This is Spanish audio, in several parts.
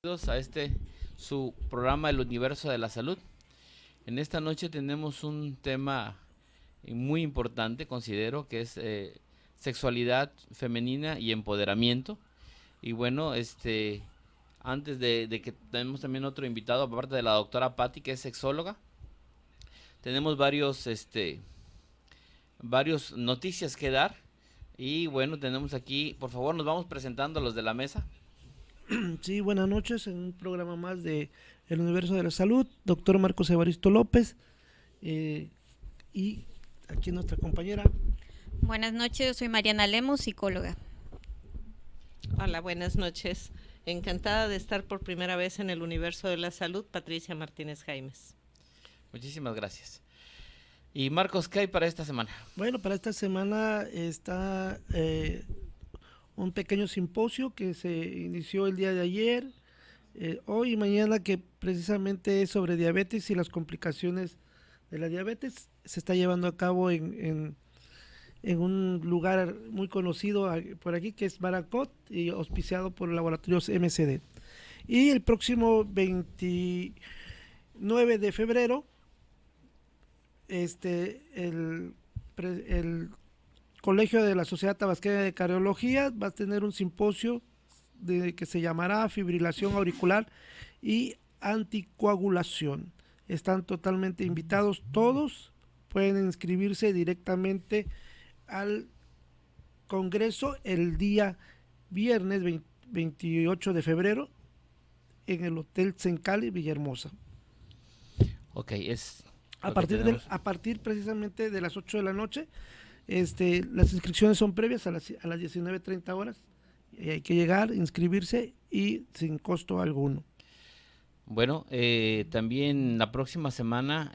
Bienvenidos a su programa El Universo de la Salud. En esta noche tenemos un tema muy importante, considero, que es sexualidad femenina y empoderamiento. Y bueno, antes de que tenemos también otro invitado, aparte de la doctora Patti, que es sexóloga, tenemos varios noticias que dar. Y bueno, tenemos aquí, por favor, nos vamos presentando a los de la mesa. Sí, buenas noches en un programa más de El Universo de la Salud, doctor Marcos Evaristo López eh, y aquí nuestra compañera. Buenas noches, yo soy Mariana Lemos, psicóloga. Hola, buenas noches. Encantada de estar por primera vez en el Universo de la Salud, Patricia Martínez Jaimes. Muchísimas gracias. Y Marcos, ¿qué hay para esta semana? Bueno, para esta semana está un pequeño simposio que se inició el día de ayer, hoy y mañana, que precisamente es sobre diabetes y las complicaciones de la diabetes. Se está llevando a cabo en un lugar muy conocido por aquí, que es Baracot, y auspiciado por Laboratorios MCD. Y el próximo 29 de febrero, el Colegio de la Sociedad Tabasqueña de Cardiología va a tener un simposio que se llamará Fibrilación Auricular y Anticoagulación. Están totalmente invitados todos, pueden inscribirse directamente al Congreso el día viernes 28 de febrero en el Hotel Sencali Villahermosa. Ok, es A partir precisamente de las 8 de la noche. Las inscripciones son previas a las 19:30 horas. Y hay que llegar, inscribirse y sin costo alguno. Bueno, también la próxima semana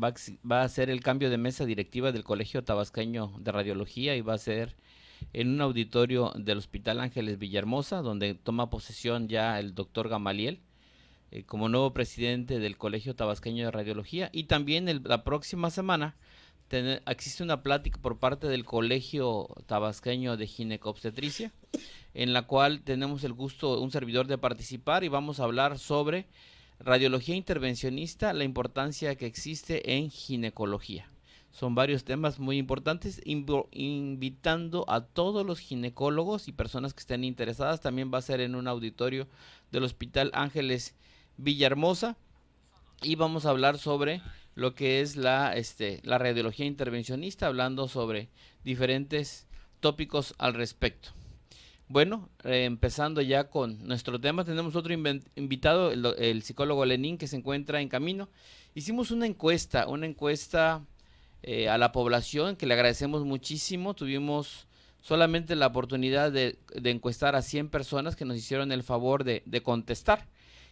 va a ser el cambio de mesa directiva del Colegio Tabasqueño de Radiología y va a ser en un auditorio del Hospital Ángeles Villahermosa, donde toma posesión ya el doctor Gamaliel como nuevo presidente del Colegio Tabasqueño de Radiología. Y también la próxima semana existe una plática por parte del Colegio Tabasqueño de Ginecobstetricia, en la cual tenemos el gusto, un servidor, de participar, y vamos a hablar sobre radiología intervencionista, la importancia que existe en ginecología. Son varios temas muy importantes, invitando a todos los ginecólogos y personas que estén interesadas. También va a ser en un auditorio del Hospital Ángeles Villahermosa, y vamos a hablar sobre lo que es la radiología intervencionista, hablando sobre diferentes tópicos al respecto. Bueno, empezando ya con nuestro tema, tenemos otro invitado, el psicólogo Lenín, que se encuentra en camino. Hicimos una encuesta a la población, que le agradecemos muchísimo. Tuvimos solamente la oportunidad de encuestar a 100 personas que nos hicieron el favor de contestar.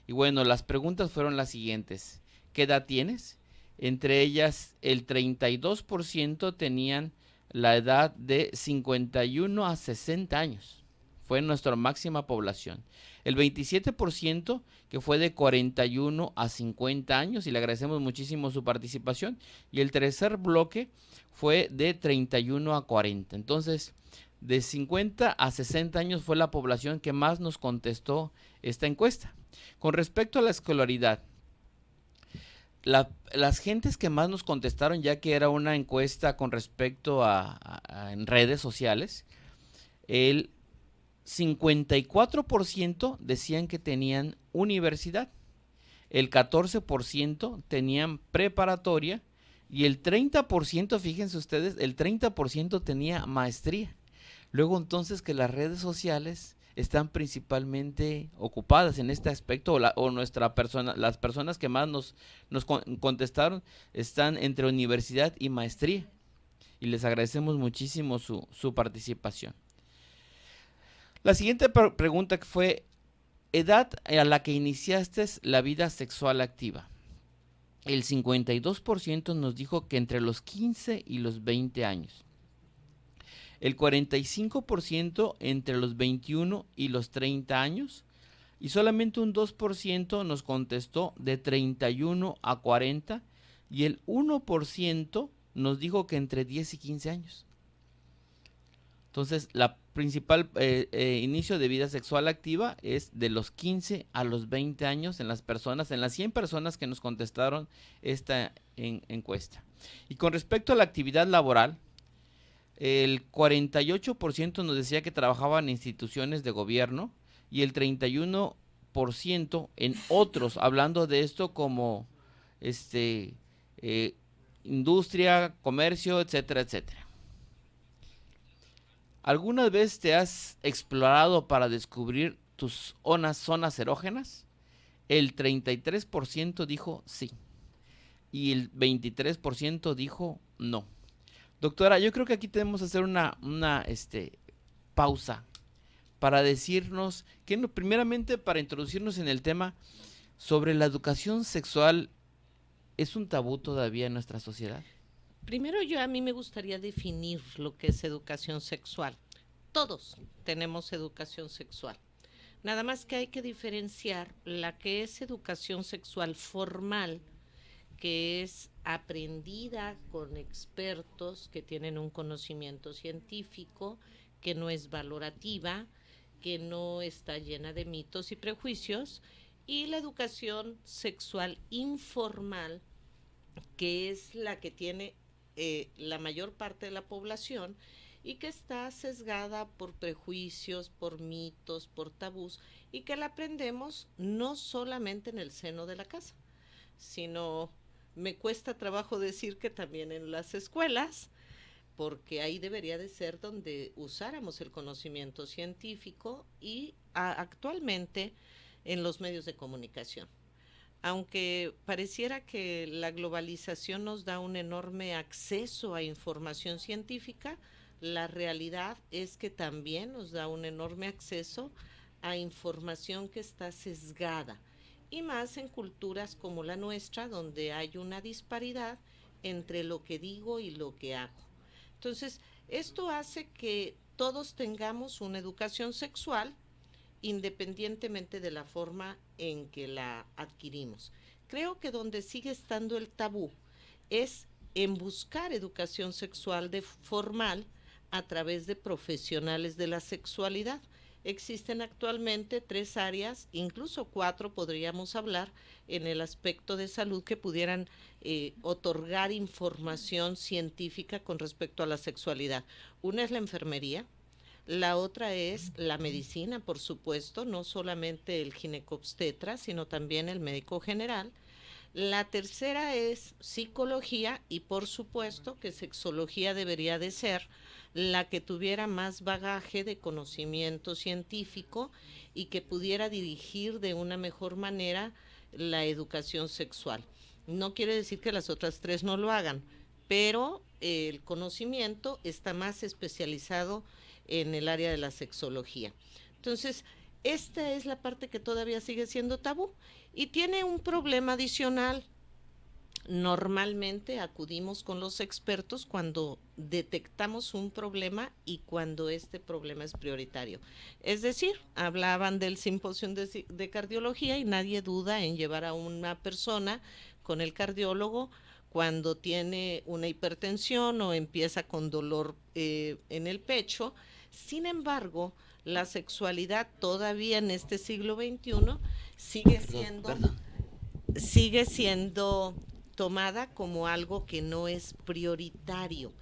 Y bueno, las preguntas fueron las siguientes: ¿qué edad tienes? Entre ellas, el 32% tenían la edad de 51 a 60 años. Fue nuestra máxima población. El 27%, que fue de 41 a 50 años, y le agradecemos muchísimo su participación. Y el tercer bloque fue de 31 a 40. Entonces, de 50 a 60 años fue la población que más nos contestó esta encuesta. Con respecto a la escolaridad, las gentes que más nos contestaron, ya que era una encuesta con respecto en redes sociales, el 54% decían que tenían universidad, el 14% tenían preparatoria, y el 30%, fíjense ustedes, el 30% tenía maestría. Luego, entonces, que las redes sociales están principalmente ocupadas en este aspecto, las personas que más nos contestaron están entre universidad y maestría, y les agradecemos muchísimo su participación. La siguiente pregunta fue: edad a la que iniciaste la vida sexual activa. El 52% nos dijo que entre los 15 y los 20 años. El 45% entre los 21 y los 30 años. Y solamente un 2% nos contestó de 31 a 40. Y el 1% nos dijo que entre 10 y 15 años. Entonces, la principal inicio de vida sexual activa es de los 15 a los 20 años en las 100 personas que nos contestaron esta encuesta. Y con respecto a la actividad laboral, el 48% nos decía que trabajaba en instituciones de gobierno y el 31% en otros, hablando de esto como industria, comercio, etcétera, etcétera. ¿Alguna vez te has explorado para descubrir tus zonas erógenas? El 33% dijo sí y el 23% dijo no. Doctora, yo creo que aquí tenemos que hacer una pausa para decirnos que primeramente para introducirnos en el tema sobre la educación sexual. ¿Es un tabú todavía en nuestra sociedad? Primero a mí me gustaría definir lo que es educación sexual. Todos tenemos educación sexual. Nada más que hay que diferenciar la que es educación sexual formal, que es aprendida con expertos que tienen un conocimiento científico, que no es valorativa, que no está llena de mitos y prejuicios, y la educación sexual informal, que es la que tiene la mayor parte de la población y que está sesgada por prejuicios, por mitos, por tabús, y que la aprendemos no solamente en el seno de la casa, sino me cuesta trabajo decir que también en las escuelas, porque ahí debería de ser donde usáramos el conocimiento científico y actualmente en los medios de comunicación. Aunque pareciera que la globalización nos da un enorme acceso a información científica, la realidad es que también nos da un enorme acceso a información que está sesgada, y más en culturas como la nuestra, donde hay una disparidad entre lo que digo y lo que hago. Entonces, esto hace que todos tengamos una educación sexual independientemente de la forma en que la adquirimos. Creo que donde sigue estando el tabú es en buscar educación sexual formal a través de profesionales de la sexualidad. Existen actualmente 3 áreas, incluso 4 podríamos hablar en el aspecto de salud, que pudieran otorgar información científica con respecto a la sexualidad. Una es la enfermería, la otra es la medicina, por supuesto, no solamente el ginecobstetra, sino también el médico general. La tercera es psicología, y por supuesto que sexología debería de ser la que tuviera más bagaje de conocimiento científico y que pudiera dirigir de una mejor manera la educación sexual. No quiere decir que las otras 3 no lo hagan, pero el conocimiento está más especializado en el área de la sexología. Entonces, esta es la parte que todavía sigue siendo tabú y tiene un problema adicional. Normalmente acudimos con los expertos cuando detectamos un problema y cuando este problema es prioritario. Es decir, hablaban del simposio de cardiología y nadie duda en llevar a una persona con el cardiólogo cuando tiene una hipertensión o empieza con dolor en el pecho. Sin embargo, la sexualidad todavía en este siglo XXI sigue siendo tomada como algo que no es prioritario,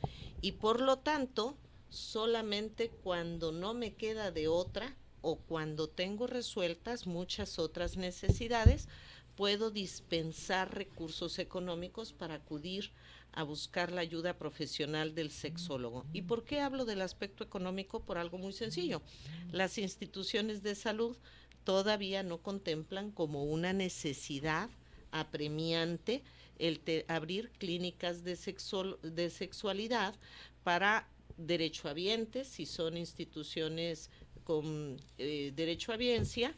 y por lo tanto solamente cuando no me queda de otra o cuando tengo resueltas muchas otras necesidades puedo dispensar recursos económicos para acudir a buscar la ayuda profesional del sexólogo. ¿Y por qué hablo del aspecto económico? Por algo muy sencillo. Las instituciones de salud todavía no contemplan como una necesidad apremiante el abrir clínicas de sexualidad para derechohabientes, si son instituciones con derechohabiencia,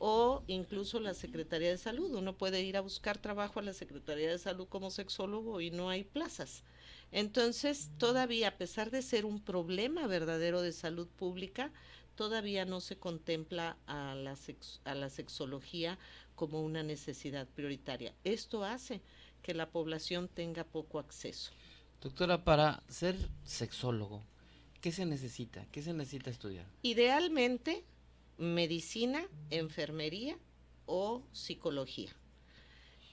o incluso la Secretaría de Salud. Uno puede ir a buscar trabajo a la Secretaría de Salud como sexólogo y no hay plazas. Entonces, todavía, a pesar de ser un problema verdadero de salud pública, todavía no se contempla a la sexología como una necesidad prioritaria. Esto hace que la población tenga poco acceso. Doctora, para ser sexólogo, ¿Qué se necesita? ¿Qué se necesita estudiar? Idealmente, medicina, enfermería o psicología.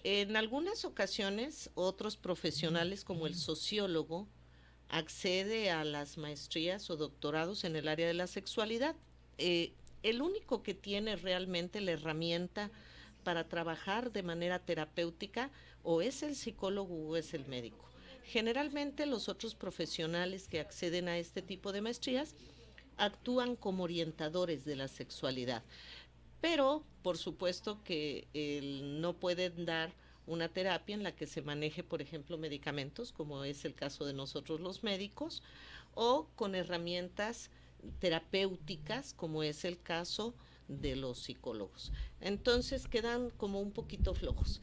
En algunas ocasiones, otros profesionales como el sociólogo accede a las maestrías o doctorados en el área de la sexualidad. El único que tiene realmente la herramienta para trabajar de manera terapéutica o es el psicólogo o es el médico. Generalmente los otros profesionales que acceden a este tipo de maestrías actúan como orientadores de la sexualidad, pero por supuesto que no pueden dar una terapia en la que se maneje, por ejemplo, medicamentos, como es el caso de nosotros los médicos, o con herramientas terapéuticas, como es el caso de los psicólogos. Entonces quedan como un poquito flojos.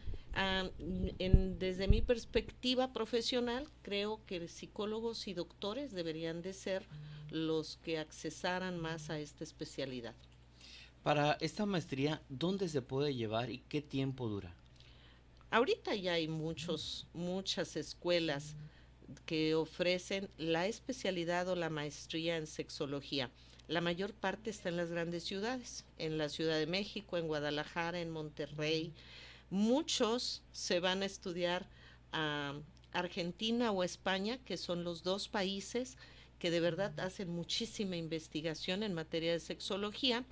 Desde mi perspectiva profesional, creo que psicólogos y doctores deberían de ser los que accesaran más a esta especialidad. Para esta maestría, ¿dónde se puede llevar y qué tiempo dura? Ahorita ya hay muchas escuelas que ofrecen la especialidad o la maestría en sexología. La mayor parte está en las grandes ciudades, en la Ciudad de México, en Guadalajara, en Monterrey. Muchos se van a estudiar a Argentina o España, que son los dos países que de verdad hacen muchísima investigación en materia de sexología,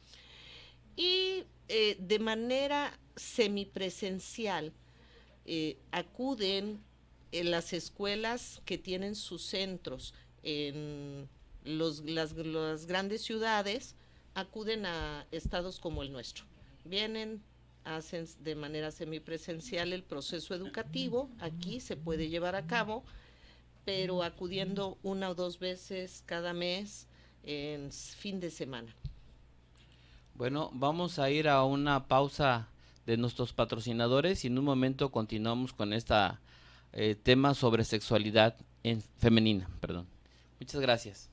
y de manera semipresencial acuden en las escuelas que tienen sus centros en las grandes ciudades, acuden a estados como el nuestro. Vienen, hacen de manera semipresencial el proceso educativo, aquí se puede llevar a cabo, pero acudiendo 1 o 2 veces cada mes en fin de semana. Bueno, vamos a ir a una pausa de nuestros patrocinadores y en un momento continuamos con esta tema sobre sexualidad femenina. Muchas gracias.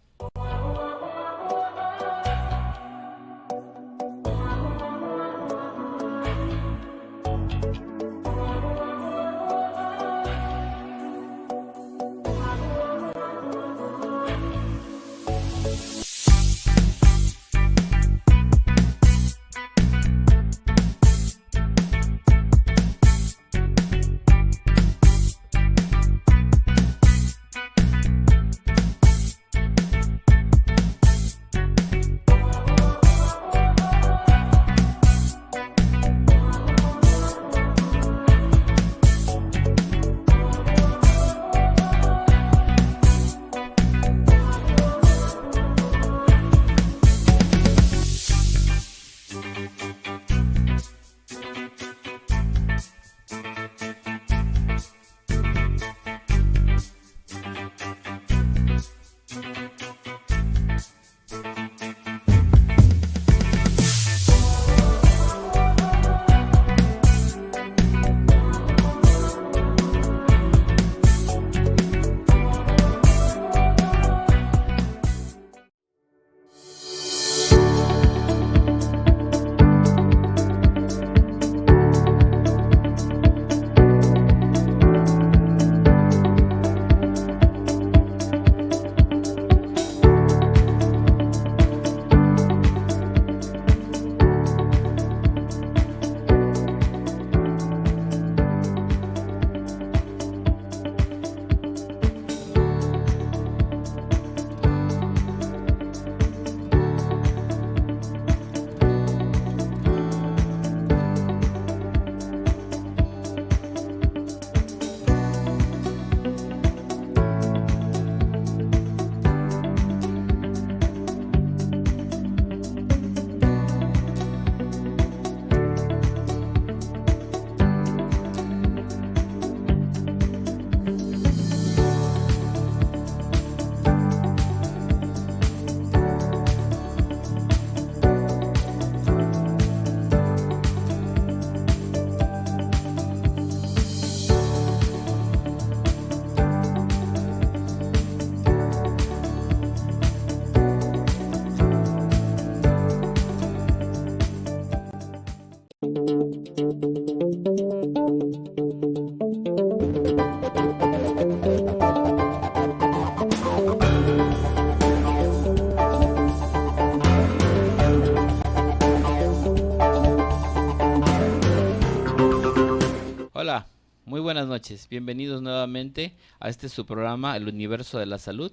buenas noches. Bienvenidos nuevamente a este su programa, El Universo de la Salud.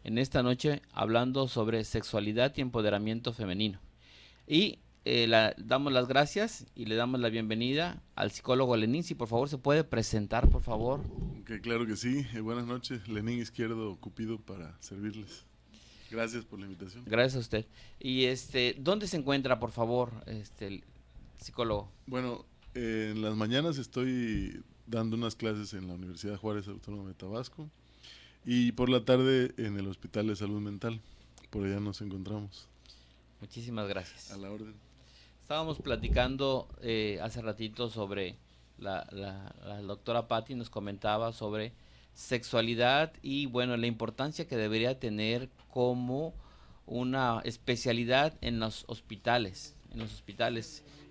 En esta noche hablando sobre sexualidad y empoderamiento femenino. Y damos las gracias y le damos la bienvenida al psicólogo Lenín. Si por favor se puede presentar, por favor. Que claro que sí. Buenas noches, Lenín Izquierdo Cupido para servirles. Gracias por la invitación. Gracias a usted. Y ¿dónde se encuentra, por favor, el psicólogo? Bueno, en las mañanas estoy dando unas clases en la Universidad Juárez Autónoma de Tabasco y por la tarde en el Hospital de Salud Mental. Por allá nos encontramos. Muchísimas gracias. A la orden. Estábamos platicando hace ratito sobre la doctora Patti nos comentaba sobre sexualidad y bueno, la importancia que debería tener como una especialidad en los hospitales,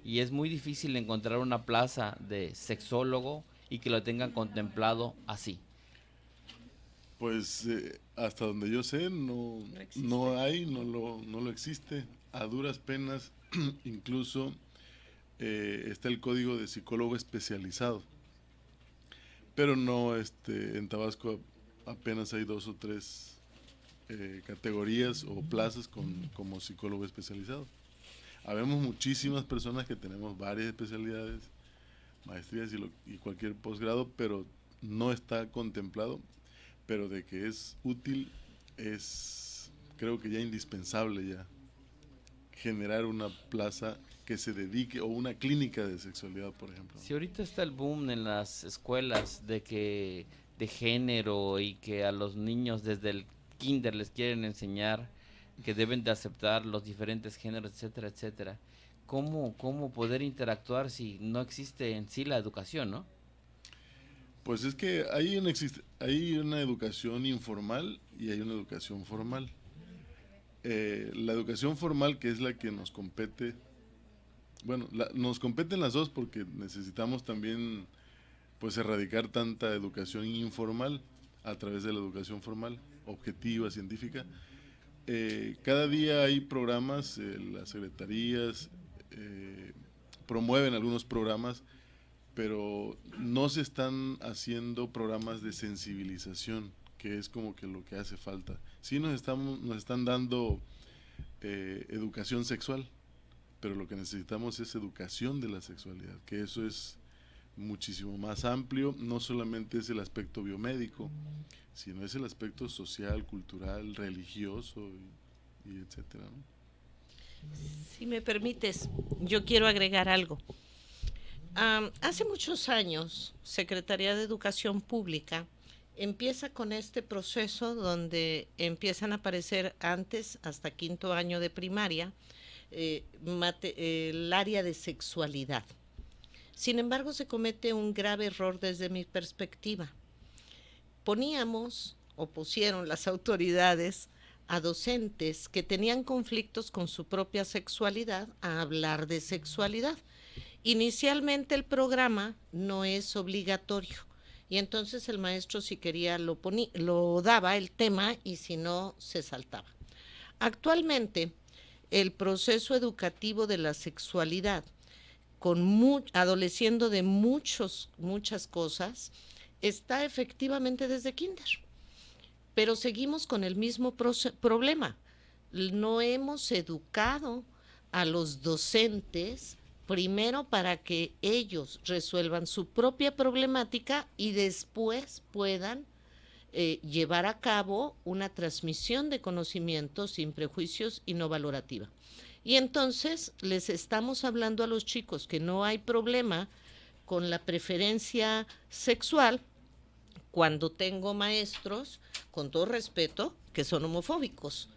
y es muy difícil encontrar una plaza de sexólogo y que lo tengan contemplado así. Pues hasta donde yo sé no lo existe. A duras penas incluso está el código de psicólogo especializado, pero no en Tabasco apenas hay 2 o 3 categorías o plazas como psicólogo especializado. Habemos muchísimas personas que tenemos varias especialidades, maestrías y cualquier posgrado, pero no está contemplado, pero de que es útil, creo que ya indispensable ya generar una plaza que se dedique, o una clínica de sexualidad, por ejemplo. Si ahorita está el boom en las escuelas de género y que a los niños desde el kinder les quieren enseñar que deben de aceptar los diferentes géneros, etcétera, etcétera. ¿Cómo poder interactuar si no existe en sí la educación, no? Pues es que hay una educación informal y hay una educación formal. La educación formal, que es la que nos compete, bueno, nos competen las dos porque necesitamos también pues erradicar tanta educación informal a través de la educación formal, objetiva, científica. Cada día hay programas, las secretarías promueven algunos programas, pero no se están haciendo programas de sensibilización, que es como que lo que hace falta. Sí nos están dando educación sexual, pero lo que necesitamos es educación de la sexualidad, que eso es muchísimo más amplio, no solamente es el aspecto biomédico, sino es el aspecto social, cultural, religioso y etcétera, ¿no? Si me permites, yo quiero agregar algo. Hace muchos años, Secretaría de Educación Pública empieza con este proceso donde empiezan a aparecer antes, hasta 5º año de primaria, el área de sexualidad. Sin embargo, se comete un grave error desde mi perspectiva. Pusieron las autoridades a docentes que tenían conflictos con su propia sexualidad a hablar de sexualidad. Inicialmente el programa no es obligatorio y entonces el maestro, si quería, lo daba el tema, y si no, se saltaba. Actualmente el proceso educativo de la sexualidad, adoleciendo de muchas cosas, está efectivamente desde kinder, pero seguimos con el mismo problema. No hemos educado a los docentes primero para que ellos resuelvan su propia problemática y después puedan llevar a cabo una transmisión de conocimientos sin prejuicios y no valorativa. Y entonces les estamos hablando a los chicos que no hay problema con la preferencia sexual, cuando tengo maestros, con todo respeto, que son homofóbicos.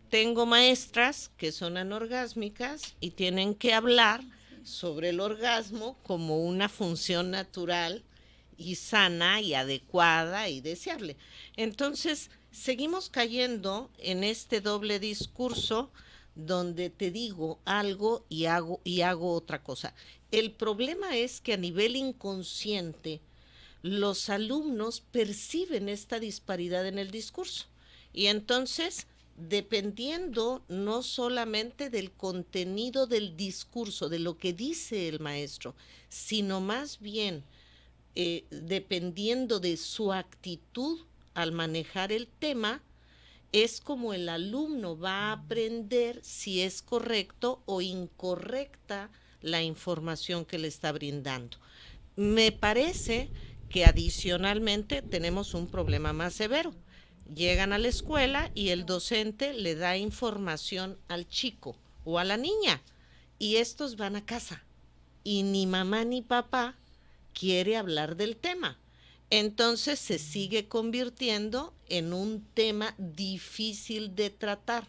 Tengo maestras que son anorgásmicas y tienen que hablar sobre el orgasmo como una función natural y sana y adecuada y deseable. Entonces, seguimos cayendo en este doble discurso donde te digo algo y hago otra cosa. El problema es que a nivel inconsciente los alumnos perciben esta disparidad en el discurso y entonces, dependiendo no solamente del contenido del discurso, de lo que dice el maestro, sino más bien dependiendo de su actitud al manejar el tema, es como el alumno va a aprender si es correcto o incorrecta la información que le está brindando. Me parece que adicionalmente tenemos un problema más severo. Llegan a la escuela y el docente le da información al chico o a la niña y estos van a casa y ni mamá ni papá quiere hablar del tema. Entonces se sigue convirtiendo en un tema difícil de tratar.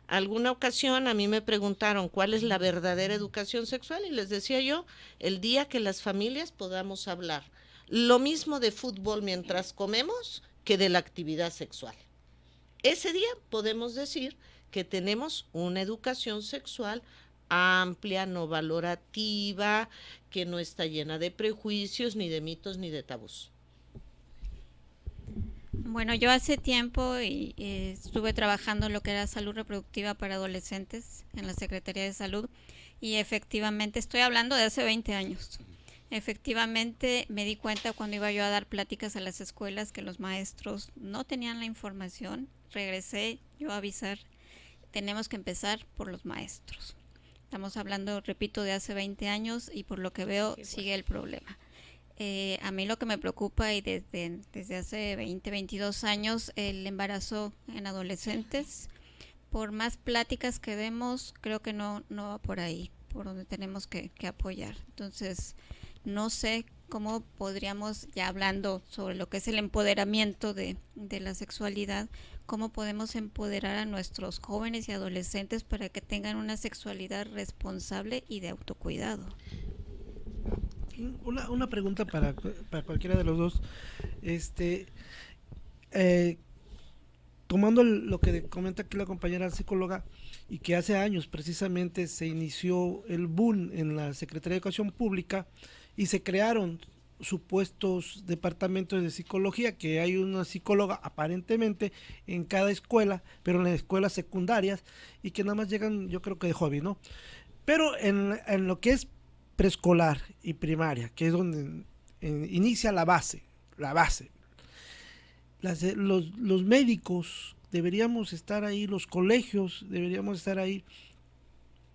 Alguna ocasión a mí me preguntaron cuál es la verdadera educación sexual y les decía yo, el día que las familias podamos hablar lo mismo de fútbol mientras comemos que de la actividad sexual. Ese día podemos decir que tenemos una educación sexual amplia, no valorativa, que no está llena de prejuicios, ni de mitos, ni de tabús. Bueno, yo hace tiempo estuve trabajando en lo que era salud reproductiva para adolescentes en la Secretaría de Salud y efectivamente, estoy hablando de hace 20 años, efectivamente me di cuenta cuando iba yo a dar pláticas a las escuelas que los maestros no tenían la información. Regresé yo a avisar, tenemos que empezar por los maestros. Estamos hablando, repito, de hace 20 años y por lo que veo sigue el problema. A mí lo que me preocupa y desde hace 20, 22 años, el embarazo en adolescentes. Por más pláticas que demos, creo que no va por ahí, por donde tenemos que apoyar. Entonces, no sé cómo podríamos, ya hablando sobre lo que es el empoderamiento de la sexualidad, cómo podemos empoderar a nuestros jóvenes y adolescentes para que tengan una sexualidad responsable y de autocuidado. Una pregunta para cualquiera de los dos. Tomando lo que comenta aquí la compañera psicóloga, y que hace años precisamente se inició el boom en la Secretaría de Educación Pública y se crearon supuestos departamentos de psicología, que hay una psicóloga aparentemente en cada escuela, pero en las escuelas secundarias, y que nada más llegan, yo creo que de hobby, ¿no? Pero en lo que es preescolar y primaria, que es donde inicia la base, los médicos deberíamos estar ahí, los colegios deberíamos estar ahí.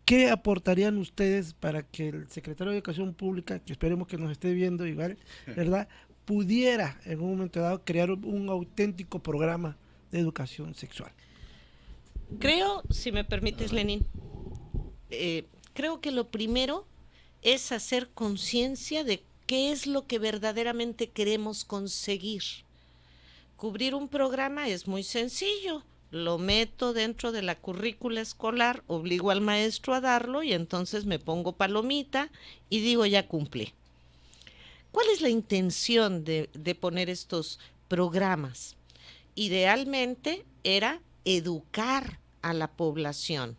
¿Qué aportarían ustedes para que el secretario de Educación Pública, que esperemos que nos esté viendo igual, ¿verdad?, pudiera en un momento dado crear un auténtico programa de educación sexual? Creo, si me permites, Lenín, creo que lo primero es hacer conciencia de qué es lo que verdaderamente queremos conseguir. Cubrir un programa es muy sencillo. Lo meto dentro de la currícula escolar, obligo al maestro a darlo y entonces me pongo palomita y digo ya cumplí. ¿Cuál es la intención de poner estos programas? Idealmente era educar a la población,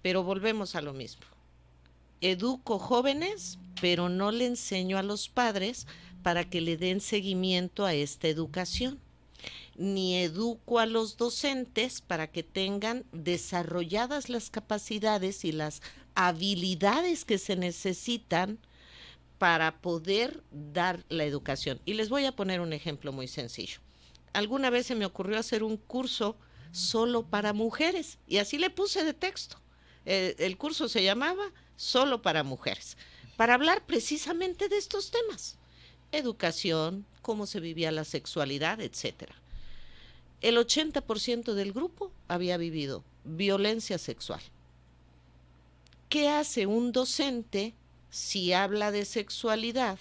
pero volvemos a lo mismo. Educo jóvenes, pero no le enseño a los padres para que le den seguimiento a esta educación. Ni educo a los docentes para que tengan desarrolladas las capacidades y las habilidades que se necesitan para poder dar la educación. Y les voy a poner un ejemplo muy sencillo. Alguna vez se me ocurrió hacer un curso solo para mujeres y así le puse de texto. El curso se llamaba Solo para Mujeres, para hablar precisamente de estos temas. Educación, cómo se vivía la sexualidad, etcétera. El 80% del grupo había vivido violencia sexual. ¿Qué hace un docente si habla de sexualidad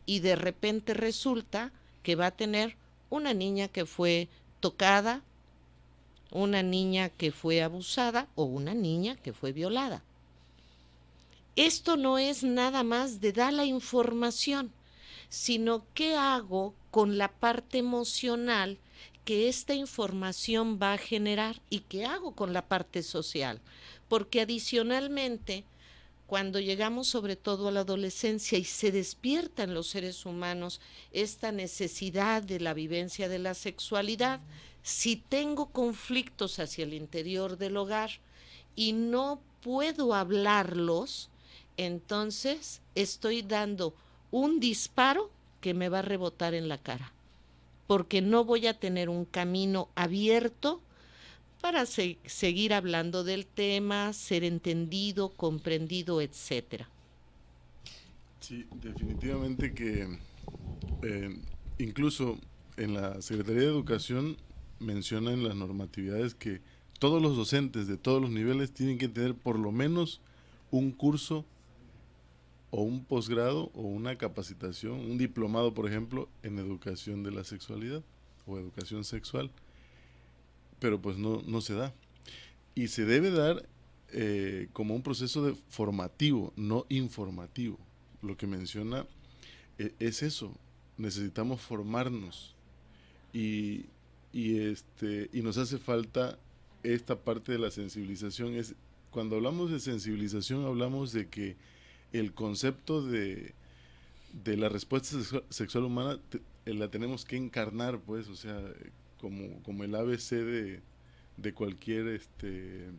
y de repente resulta que va a tener una niña que fue tocada, una niña que fue abusada o una niña que fue violada? Esto no es nada más de dar la información, sino qué hago con la parte emocional que esta información va a generar y qué hago con la parte social. Porque adicionalmente, cuando llegamos sobre todo a la adolescencia y se despierta en los seres humanos esta necesidad de la vivencia de la sexualidad, si tengo conflictos hacia el interior del hogar y no puedo hablarlos, entonces estoy dando un disparo que me va a rebotar en la cara, porque no voy a tener un camino abierto para seguir hablando del tema, ser entendido, comprendido, etcétera. Sí, definitivamente que incluso en la Secretaría de Educación mencionan las normatividades que todos los docentes de todos los niveles tienen que tener por lo menos un curso o un posgrado o una capacitación, un diplomado, por ejemplo, en educación de la sexualidad o educación sexual, pero pues no se da. Y se debe dar como un proceso formativo, no informativo. Lo que menciona es eso, necesitamos formarnos y nos hace falta esta parte de la sensibilización. Cuando hablamos de sensibilización hablamos de que el concepto de la respuesta sexual humana la tenemos que encarnar, pues, o sea, como el ABC de cualquier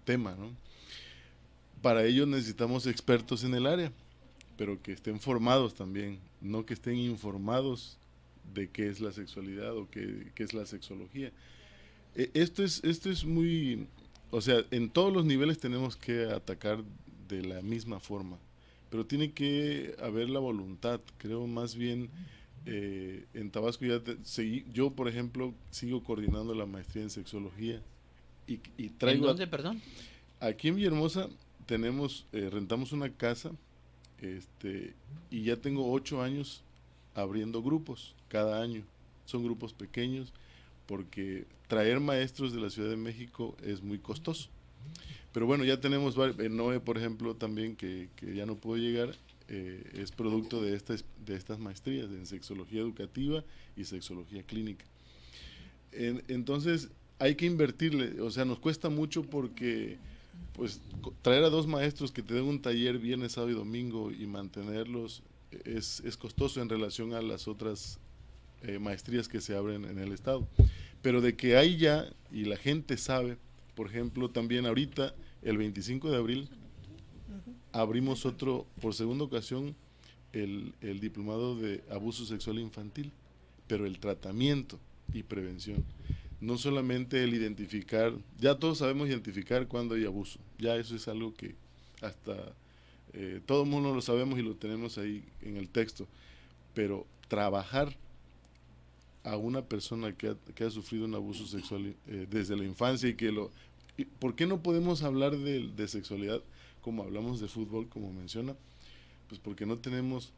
tema, ¿no? Para ello necesitamos expertos en el área, pero que estén formados también, no que estén informados de qué es la sexualidad o qué es la sexología. Esto es muy, o sea, en todos los niveles tenemos que atacar de la misma forma, pero tiene que haber la voluntad, creo más bien. En Tabasco yo por ejemplo sigo coordinando la maestría en sexología y traigo. ¿En dónde, perdón? Aquí en Villahermosa tenemos, rentamos una casa, y ya tengo 8 años abriendo grupos cada año. Son grupos pequeños porque traer maestros de la Ciudad de México es muy costoso. Pero bueno, ya tenemos Noé, por ejemplo, también que ya no pudo llegar, es producto de estas maestrías en sexología educativa y sexología clínica. Entonces hay que invertirle, o sea, nos cuesta mucho porque pues traer a 2 maestros que te den un taller viernes, sábado y domingo y mantenerlos es costoso en relación a las otras maestrías que se abren en el estado. Pero de que hay ya y la gente sabe, por ejemplo, también ahorita el 25 de abril abrimos por segunda ocasión el diplomado de abuso sexual infantil, pero el tratamiento y prevención. No solamente el identificar, ya todos sabemos identificar cuando hay abuso, ya eso es algo que hasta todo el mundo lo sabemos y lo tenemos ahí en el texto, pero trabajar a una persona que ha sufrido un abuso sexual desde la infancia ¿por qué no podemos hablar de sexualidad como hablamos de fútbol, como menciona? Pues porque no tenemos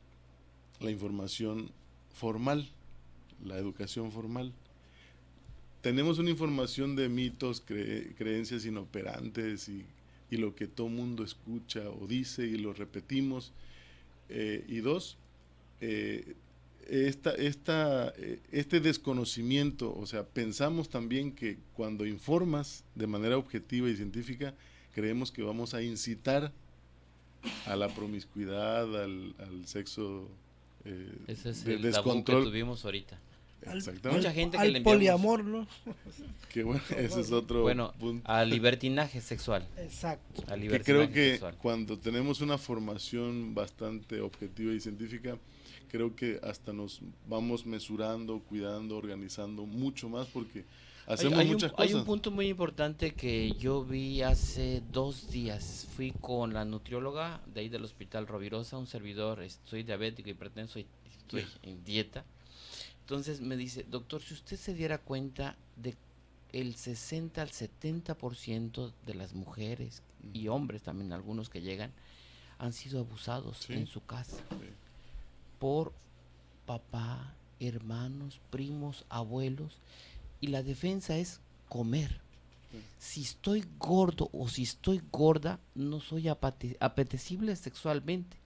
la información formal, la educación formal. Tenemos una información de mitos, creencias inoperantes y lo que todo mundo escucha o dice y lo repetimos. Y 2, este desconocimiento, o sea, pensamos también que cuando informas de manera objetiva y científica, creemos que vamos a incitar a la promiscuidad, al sexo Ese es de el tabú que descontrol. tuvimos ahorita. Exactamente. Mucha gente que al le enviamos, poliamor, ¿no? Que bueno, ese es otro bueno, punto. al libertinaje sexual. Exacto. Al Que libertinaje creo que sexual. cuando tenemos una formación bastante objetiva y científica, creo que hasta nos vamos mesurando, cuidando, organizando mucho más porque hacemos muchas cosas. Hay un punto muy importante que yo vi hace 2 días. Fui con la nutrióloga de ahí del Hospital Rovirosa, un servidor, soy diabético, hipertenso y estoy en dieta. Entonces me dice, doctor, si usted se diera cuenta de el 60 al 70% de las mujeres y hombres también, algunos que llegan, han sido abusados en su casa por papá, hermanos, primos, abuelos, y la defensa es comer. Si estoy gordo o si estoy gorda, no soy apetecible sexualmente.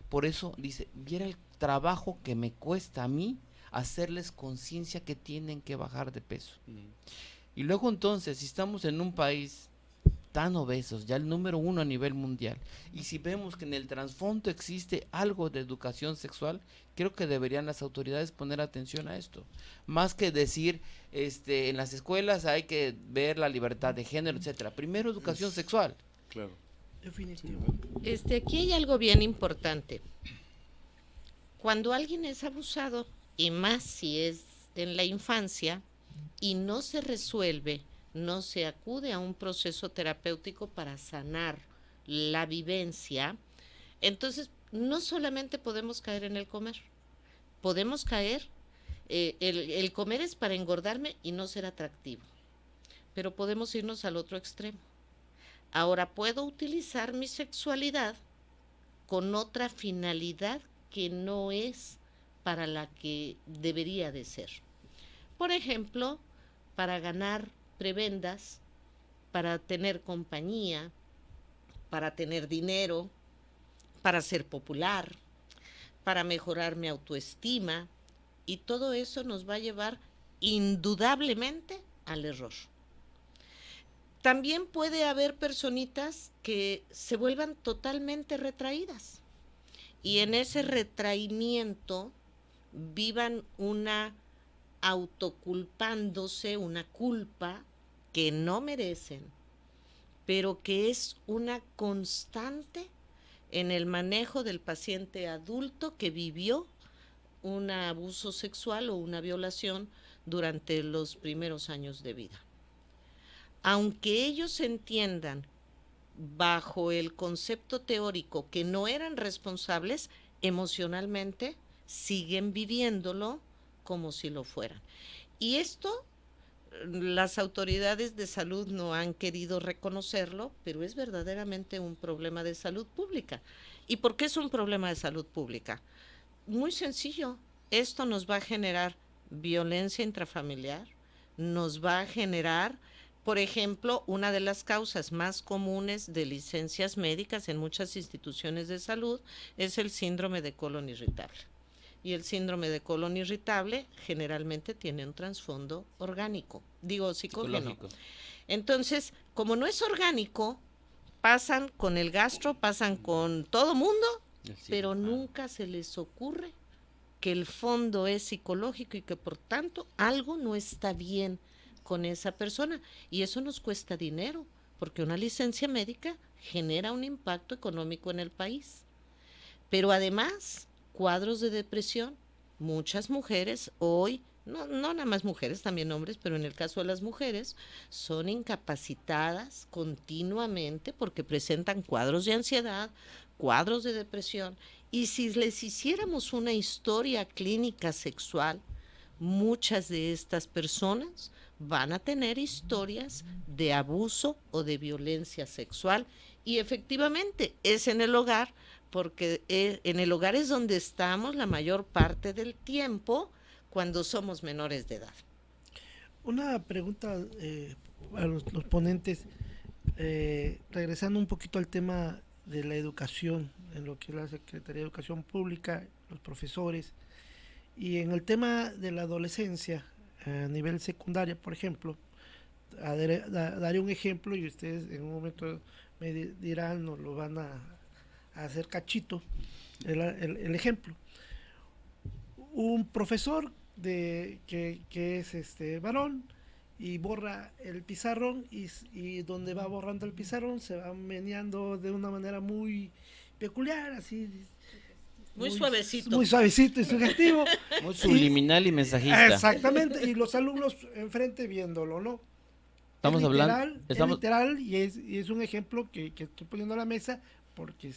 Por eso dice, viera el trabajo que me cuesta a mí hacerles conciencia que tienen que bajar de peso. Y luego entonces, si estamos en un país tan obesos, ya el número 1 a nivel mundial, y si vemos que en el trasfondo existe algo de educación sexual, creo que deberían las autoridades poner atención a esto. Más que decir, en las escuelas hay que ver la libertad de género, etcétera. Primero educación sexual. Claro. Definitivamente. Aquí hay algo bien importante. Cuando alguien es abusado, y más si es en la infancia y no se resuelve, no se acude a un proceso terapéutico para sanar la vivencia, entonces no solamente podemos caer en el comer, podemos caer, el comer es para engordarme y no ser atractivo, pero podemos irnos al otro extremo. Ahora puedo utilizar mi sexualidad con otra finalidad que no es para la que debería de ser. Por ejemplo, para ganar prebendas, para tener compañía, para tener dinero, para ser popular, para mejorar mi autoestima, y todo eso nos va a llevar indudablemente al error. También puede haber personitas que se vuelvan totalmente retraídas y en ese retraimiento vivan una autoculpándose, una culpa que no merecen, pero que es una constante en el manejo del paciente adulto que vivió un abuso sexual o una violación durante los primeros años de vida. Aunque ellos entiendan bajo el concepto teórico que no eran responsables, emocionalmente siguen viviéndolo como si lo fueran. Y esto las autoridades de salud no han querido reconocerlo, pero es verdaderamente un problema de salud pública. ¿Y por qué es un problema de salud pública? Muy sencillo, esto nos va a generar violencia intrafamiliar, nos va a generar, por ejemplo, una de las causas más comunes de licencias médicas en muchas instituciones de salud es el síndrome de colon irritable. Y el síndrome de colon irritable generalmente tiene un trasfondo orgánico, psicógeno. Entonces, como no es orgánico, pasan con el gastro, pasan con todo mundo, pero nunca se les ocurre que el fondo es psicológico y que por tanto algo no está bien con esa persona. Y eso nos cuesta dinero, porque una licencia médica genera un impacto económico en el país. Pero además, cuadros de depresión, muchas mujeres hoy, no nada más mujeres, también hombres, pero en el caso de las mujeres, son incapacitadas continuamente porque presentan cuadros de ansiedad, cuadros de depresión, y si les hiciéramos una historia clínica sexual, muchas de estas personas van a tener historias de abuso o de violencia sexual, y efectivamente es en el hogar, porque en el hogar es donde estamos la mayor parte del tiempo cuando somos menores de edad. Una pregunta a los ponentes, regresando un poquito al tema de la educación, en lo que es la Secretaría de Educación Pública, los profesores, y en el tema de la adolescencia, a nivel secundaria, por ejemplo, daré un ejemplo y ustedes en un momento me dirán, nos lo van a hacer cachito, el ejemplo. Un profesor que es varón y borra el pizarrón y donde va borrando el pizarrón se va meneando de una manera muy peculiar, así muy suavecito. Muy suavecito y sugestivo. Muy subliminal y mensajista. Exactamente, y los alumnos enfrente viéndolo, ¿no? Estamos hablando. Es literal y es un ejemplo que estoy poniendo a la mesa porque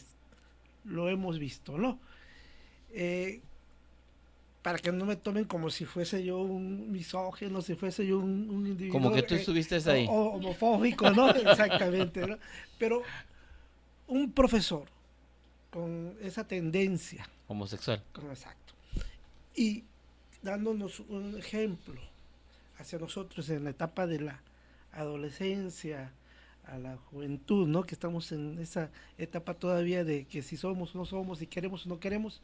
lo hemos visto, ¿no? Para que no me tomen como si fuese yo un misógino, si fuese yo un individuo. Como que tú estuviste ahí. Homofóbico, ¿no? Exactamente, ¿no? Pero un profesor con esa tendencia. Homosexual. Exacto. Y dándonos un ejemplo hacia nosotros en la etapa de la adolescencia, a la juventud, ¿no? Que estamos en esa etapa todavía de que si somos o no somos, si queremos o no queremos.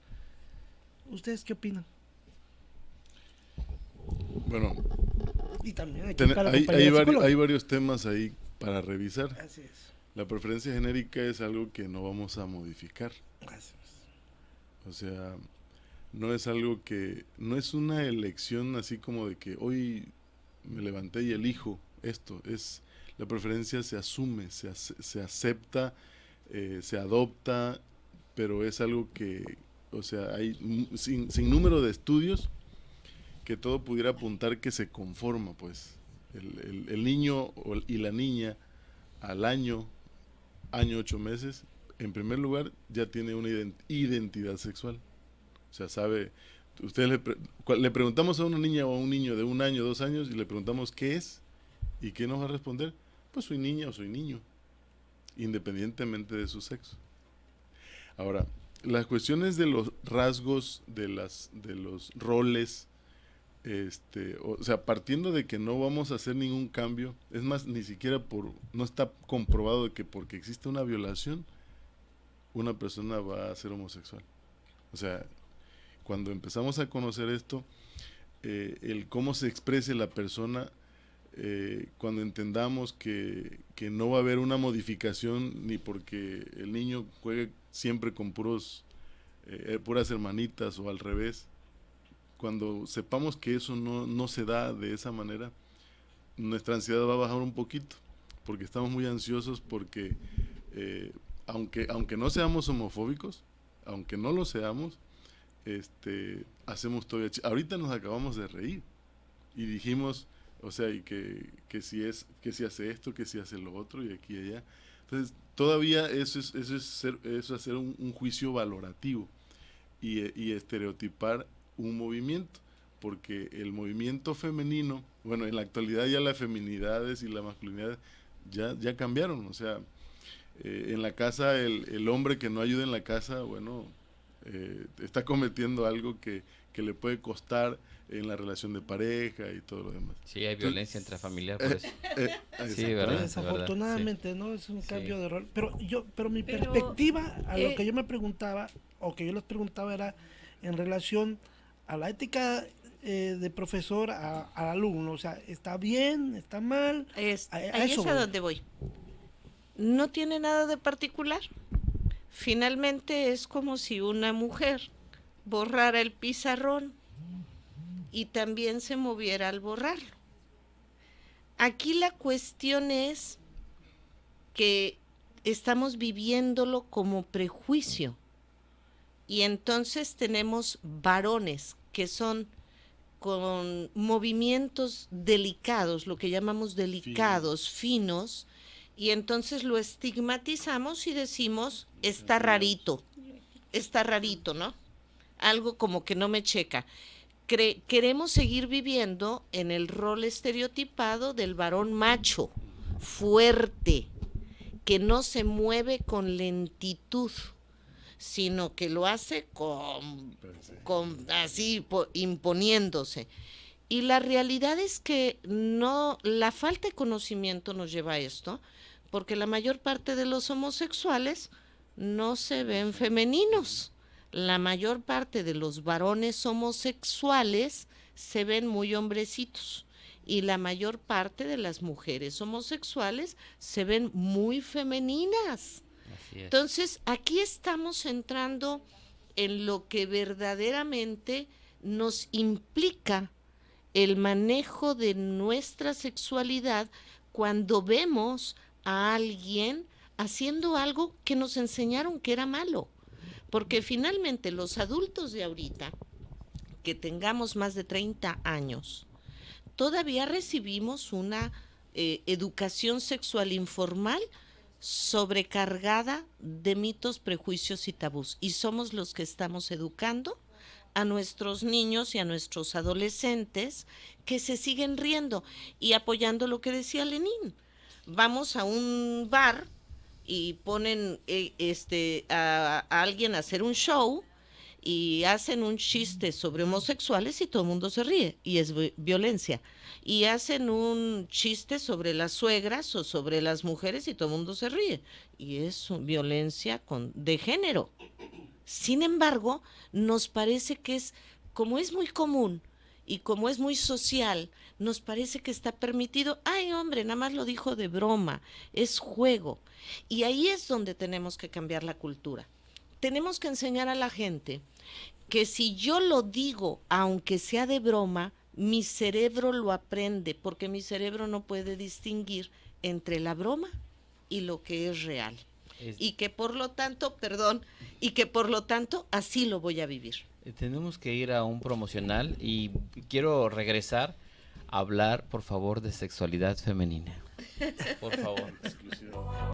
¿Ustedes qué opinan? Bueno, y también hay varios temas ahí para revisar. Así es. La preferencia genérica es algo que no vamos a modificar. Así es. O sea, no es algo que, no es una elección así como de que hoy me levanté y elijo esto. La preferencia se asume, se acepta, se adopta, pero es algo que, o sea, hay sin número de estudios que todo pudiera apuntar que se conforma, pues. El niño y la niña al año 8 meses, en primer lugar, ya tiene una identidad sexual. O sea, sabe, ustedes le preguntamos a una niña o a un niño de 1 año, 2 años, y le preguntamos qué es, y qué nos va a responder, pues soy niña o soy niño, independientemente de su sexo. Ahora, las cuestiones de los rasgos, de los roles, o sea, partiendo de que no vamos a hacer ningún cambio, es más, ni siquiera no está comprobado de que porque existe una violación, una persona va a ser homosexual. O sea, cuando empezamos a conocer esto, el cómo se exprese la persona, cuando entendamos que no va a haber una modificación ni porque el niño juegue siempre con puras hermanitas o al revés, cuando sepamos que eso no se da de esa manera, nuestra ansiedad va a bajar un poquito, porque estamos muy ansiosos porque aunque no seamos homofóbicos, aunque no lo seamos, hacemos todavía... Ahorita nos acabamos de reír y dijimos, o sea, y que si hace esto, que si hace lo otro y aquí y allá. Entonces, todavía eso es hacer un juicio valorativo y estereotipar un movimiento, porque el movimiento femenino, bueno, en la actualidad ya las feminidades y la masculinidad ya cambiaron, o sea, en la casa el hombre que no ayuda en la casa, bueno, está cometiendo algo que le puede costar en la relación de pareja y todo lo demás. Sí, hay violencia intrafamiliar por eso. Sí, ¿verdad? ¿verdad? Desafortunadamente, Sí. ¿no? Es un Sí. cambio de rol. Pero mi perspectiva a lo que yo me preguntaba, o que yo les preguntaba, era en relación a la ética de profesor al alumno. O sea, ¿está bien? ¿Está mal? Ahí eso es a donde voy. No tiene nada de particular. Finalmente es como si una mujer borrara el pizarrón y también se moviera al borrarlo. Aquí la cuestión es que estamos viviéndolo como prejuicio y entonces tenemos varones que son con movimientos delicados, lo que llamamos delicados, finos, y entonces lo estigmatizamos y decimos, está rarito, ¿no? Algo como que no me checa. Queremos seguir viviendo en el rol estereotipado del varón macho, fuerte, que no se mueve con lentitud, sino que lo hace imponiéndose. Y la realidad es que la falta de conocimiento nos lleva a esto, porque la mayor parte de los homosexuales no se ven femeninos. La mayor parte de los varones homosexuales se ven muy hombrecitos y la mayor parte de las mujeres homosexuales se ven muy femeninas. Así es. Entonces, aquí estamos entrando en lo que verdaderamente nos implica el manejo de nuestra sexualidad cuando vemos a alguien haciendo algo que nos enseñaron que era malo. Porque finalmente los adultos de ahorita, que tengamos más de 30 años, todavía recibimos una educación sexual informal sobrecargada de mitos, prejuicios y tabús. Y somos los que estamos educando a nuestros niños y a nuestros adolescentes que se siguen riendo y apoyando lo que decía Lenín. Vamos a un bar y ponen a alguien a hacer un show y hacen un chiste sobre homosexuales y todo el mundo se ríe y es violencia. Y hacen un chiste sobre las suegras o sobre las mujeres y todo el mundo se ríe y es violencia de género. Sin embargo, nos parece que como es muy común y como es muy social, nos parece que está permitido. Ay, hombre, nada más lo dijo de broma, es juego. Y ahí es donde tenemos que cambiar la cultura. Tenemos que enseñar a la gente que si yo lo digo, aunque sea de broma, mi cerebro lo aprende, porque mi cerebro no puede distinguir entre la broma y lo que es real. Y que por lo tanto, así lo voy a vivir. Tenemos que ir a un promocional y quiero regresar a hablar, por favor, de sexualidad femenina. Por favor. Exclusiva.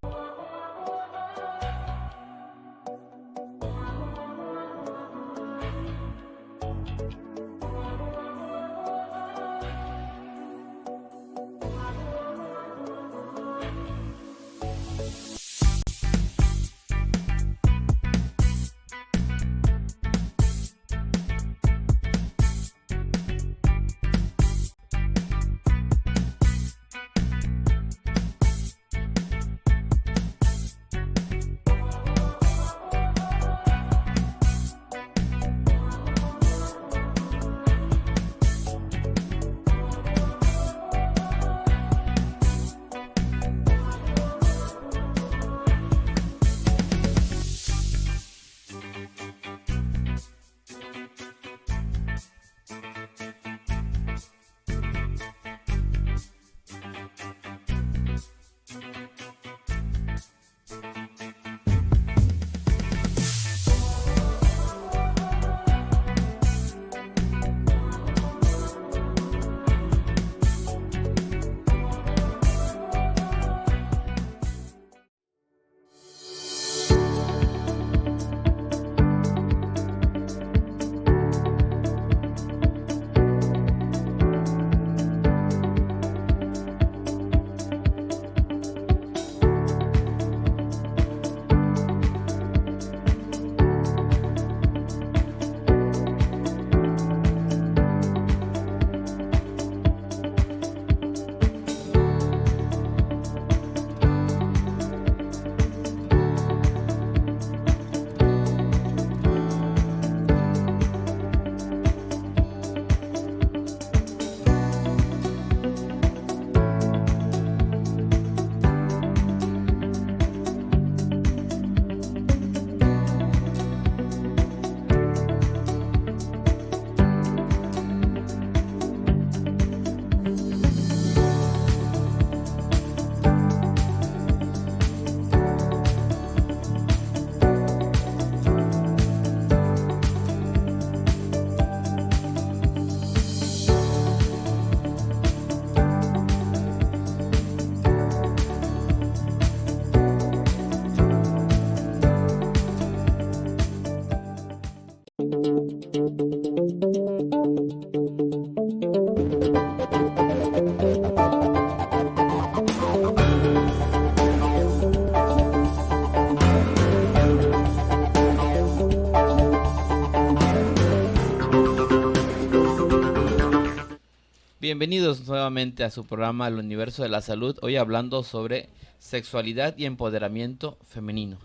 Bienvenidos nuevamente a su programa El Universo de la Salud, hoy hablando sobre sexualidad y empoderamiento femenino.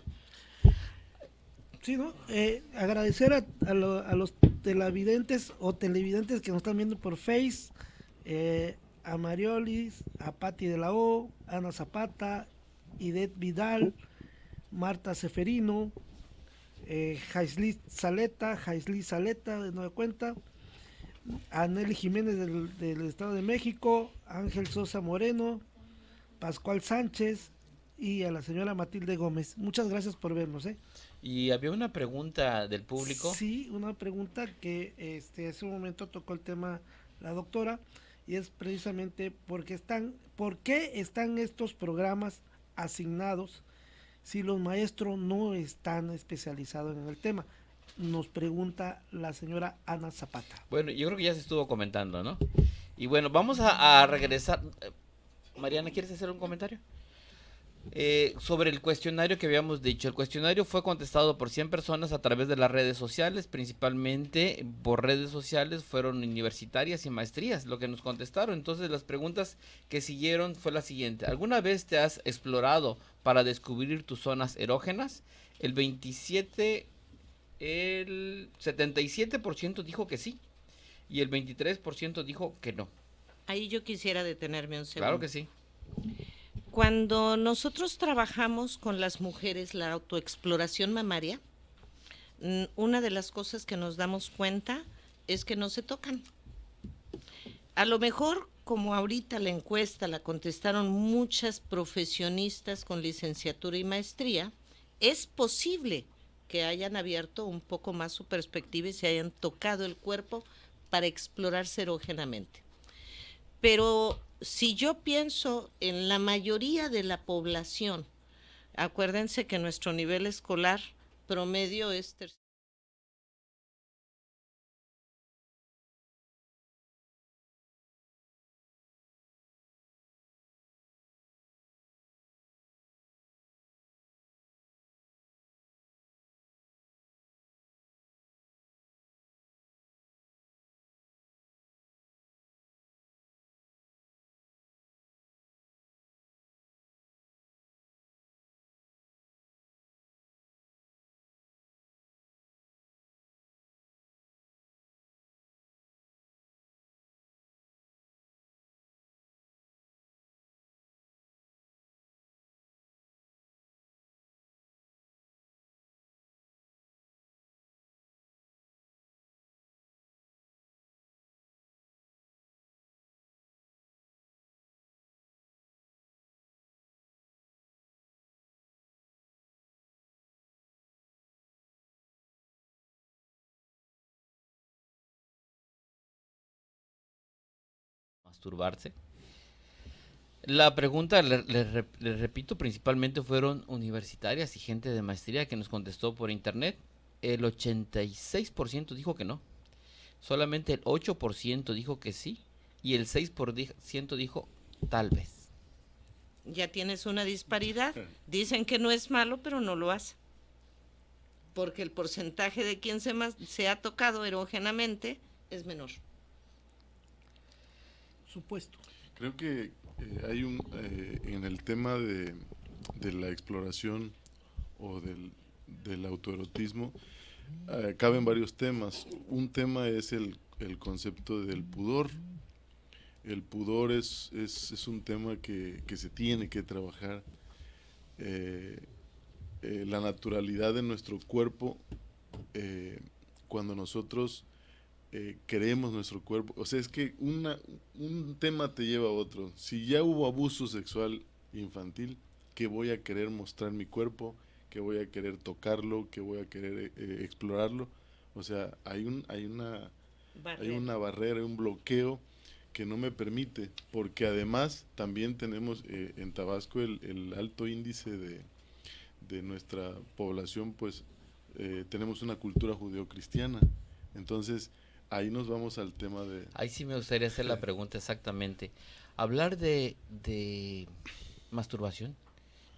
Sí, ¿no? Agradecer a los televidentes o televidentes que nos están viendo por Face, a Mariolis, a Patti de la O, Ana Zapata, Idet Vidal, Marta Seferino, Jaisly Saleta de nueva cuenta, a Nelly Jiménez del Estado de México, Ángel Sosa Moreno, Pascual Sánchez y a la señora Matilde Gómez. Muchas gracias por vernos. Y había una pregunta del público. Sí, una pregunta que hace un momento tocó el tema la doctora, y es precisamente por qué están estos programas asignados si los maestros no están especializados en el tema. Nos pregunta la señora Ana Zapata. Bueno, yo creo que ya se estuvo comentando, ¿no? Y bueno, vamos a regresar. Mariana, ¿quieres hacer un comentario? Sobre el cuestionario que habíamos dicho. El cuestionario fue contestado por 100 personas a través de las redes sociales, principalmente por redes sociales fueron universitarias y maestrías lo que nos contestaron. Entonces las preguntas que siguieron fue la siguiente: ¿alguna vez te has explorado para descubrir tus zonas erógenas? El 77% dijo que sí y el 23% dijo que no. Ahí yo quisiera detenerme un segundo. Claro que sí. Cuando nosotros trabajamos con las mujeres la autoexploración mamaria, una de las cosas que nos damos cuenta es que no se tocan. A lo mejor, como ahorita la encuesta la contestaron muchas profesionistas con licenciatura y maestría, es posible que hayan abierto un poco más su perspectiva y se hayan tocado el cuerpo para explorarse erógenamente. Pero si yo pienso en la mayoría de la población, acuérdense que nuestro nivel escolar promedio es masturbarse. La pregunta, le repito, principalmente fueron universitarias y gente de maestría que nos contestó por internet. El 86% dijo que no. Solamente el 8% dijo que sí. Y el 6% dijo tal vez. ya tienes una disparidad. Dicen que no es malo, pero no lo hace. Porque el porcentaje de quien se ha tocado erógenamente es menor. Supuesto. Creo que hay en el tema de la exploración o del autoerotismo, caben varios temas. Un tema es el concepto del pudor. El pudor es un tema que se tiene que trabajar. Eh, la naturalidad de nuestro cuerpo, cuando nosotros queremos nuestro cuerpo, o sea, es que un tema te lleva a otro. Si ya hubo abuso sexual infantil, que voy a querer mostrar mi cuerpo, que voy a querer tocarlo, que voy a querer explorarlo. O sea, hay una barrera, hay un bloqueo que no me permite, porque además también tenemos en Tabasco el alto índice de nuestra población, pues tenemos una cultura judeocristiana. Entonces, ahí nos vamos al tema de... Ahí sí me gustaría hacer la pregunta exactamente. Hablar de masturbación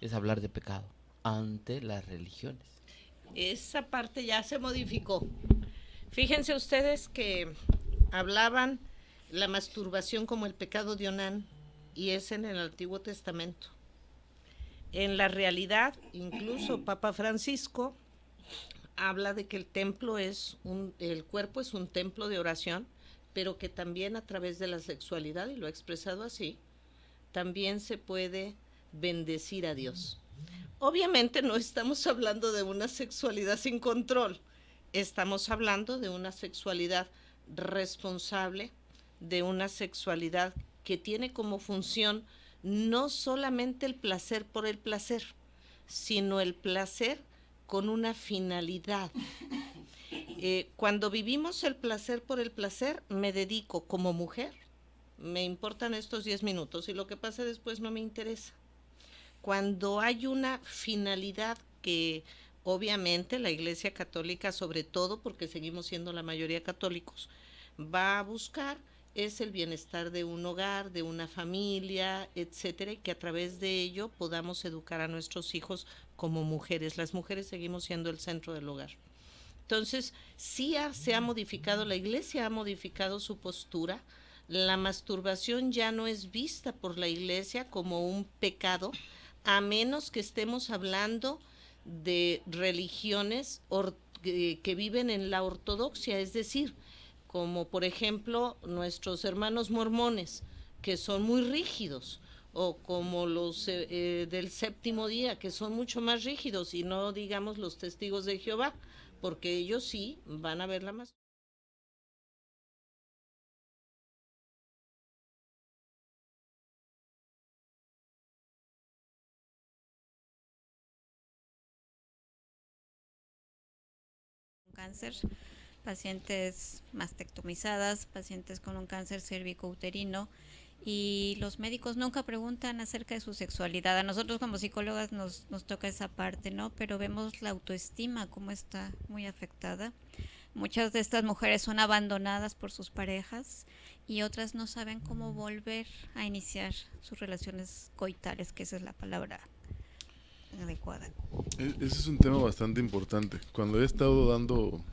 es hablar de pecado ante las religiones. Esa parte ya se modificó. Fíjense ustedes que hablaban la masturbación como el pecado de Onán y es en el Antiguo Testamento. En la realidad, incluso Papa Francisco habla de que el cuerpo es un templo de oración, pero que también a través de la sexualidad, y lo ha expresado así, también se puede bendecir a Dios. Obviamente no estamos hablando de una sexualidad sin control, estamos hablando de una sexualidad responsable, de una sexualidad que tiene como función no solamente el placer por el placer, sino el placer con una finalidad. Cuando vivimos el placer por el placer, me dedico como mujer, me importan estos 10 minutos y lo que pase después no me interesa. Cuando hay una finalidad que obviamente la Iglesia Católica, sobre todo porque seguimos siendo la mayoría católicos, va a buscar, es el bienestar de un hogar, de una familia, etcétera, y que a través de ello podamos educar a nuestros hijos como mujeres. Las mujeres seguimos siendo el centro del hogar. Entonces, sí se ha modificado, la Iglesia ha modificado su postura. La masturbación ya no es vista por la Iglesia como un pecado, a menos que estemos hablando de religiones que viven en la ortodoxia, es decir, como por ejemplo nuestros hermanos mormones, que son muy rígidos, o como los del séptimo día, que son mucho más rígidos, y no digamos los testigos de Jehová, porque ellos sí van a ver la masturbación. cáncer, pacientes mastectomizadas, pacientes con un cáncer cérvico-uterino, y los médicos nunca preguntan acerca de su sexualidad. A nosotros como psicólogas nos toca esa parte, ¿no? Pero vemos la autoestima cómo está muy afectada. Muchas de estas mujeres son abandonadas por sus parejas y otras no saben cómo volver a iniciar sus relaciones coitales, que esa es la palabra adecuada. Ese es un tema bastante importante. Cuando he estado dando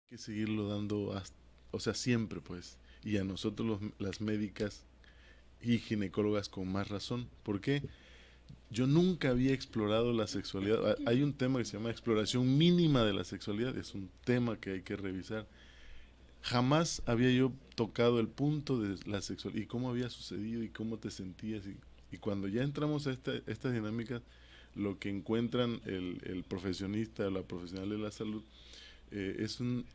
que seguirlo dando, o sea, siempre pues, y a nosotros las médicas y ginecólogas con más razón. ¿Por qué? Yo nunca había explorado la sexualidad. Hay un tema que se llama exploración mínima de la sexualidad, es un tema que hay que revisar. Jamás había yo tocado el punto de la sexualidad y cómo había sucedido y cómo te sentías. Y cuando ya entramos a estas dinámicas, lo que encuentran el profesionista o la profesional de la salud es un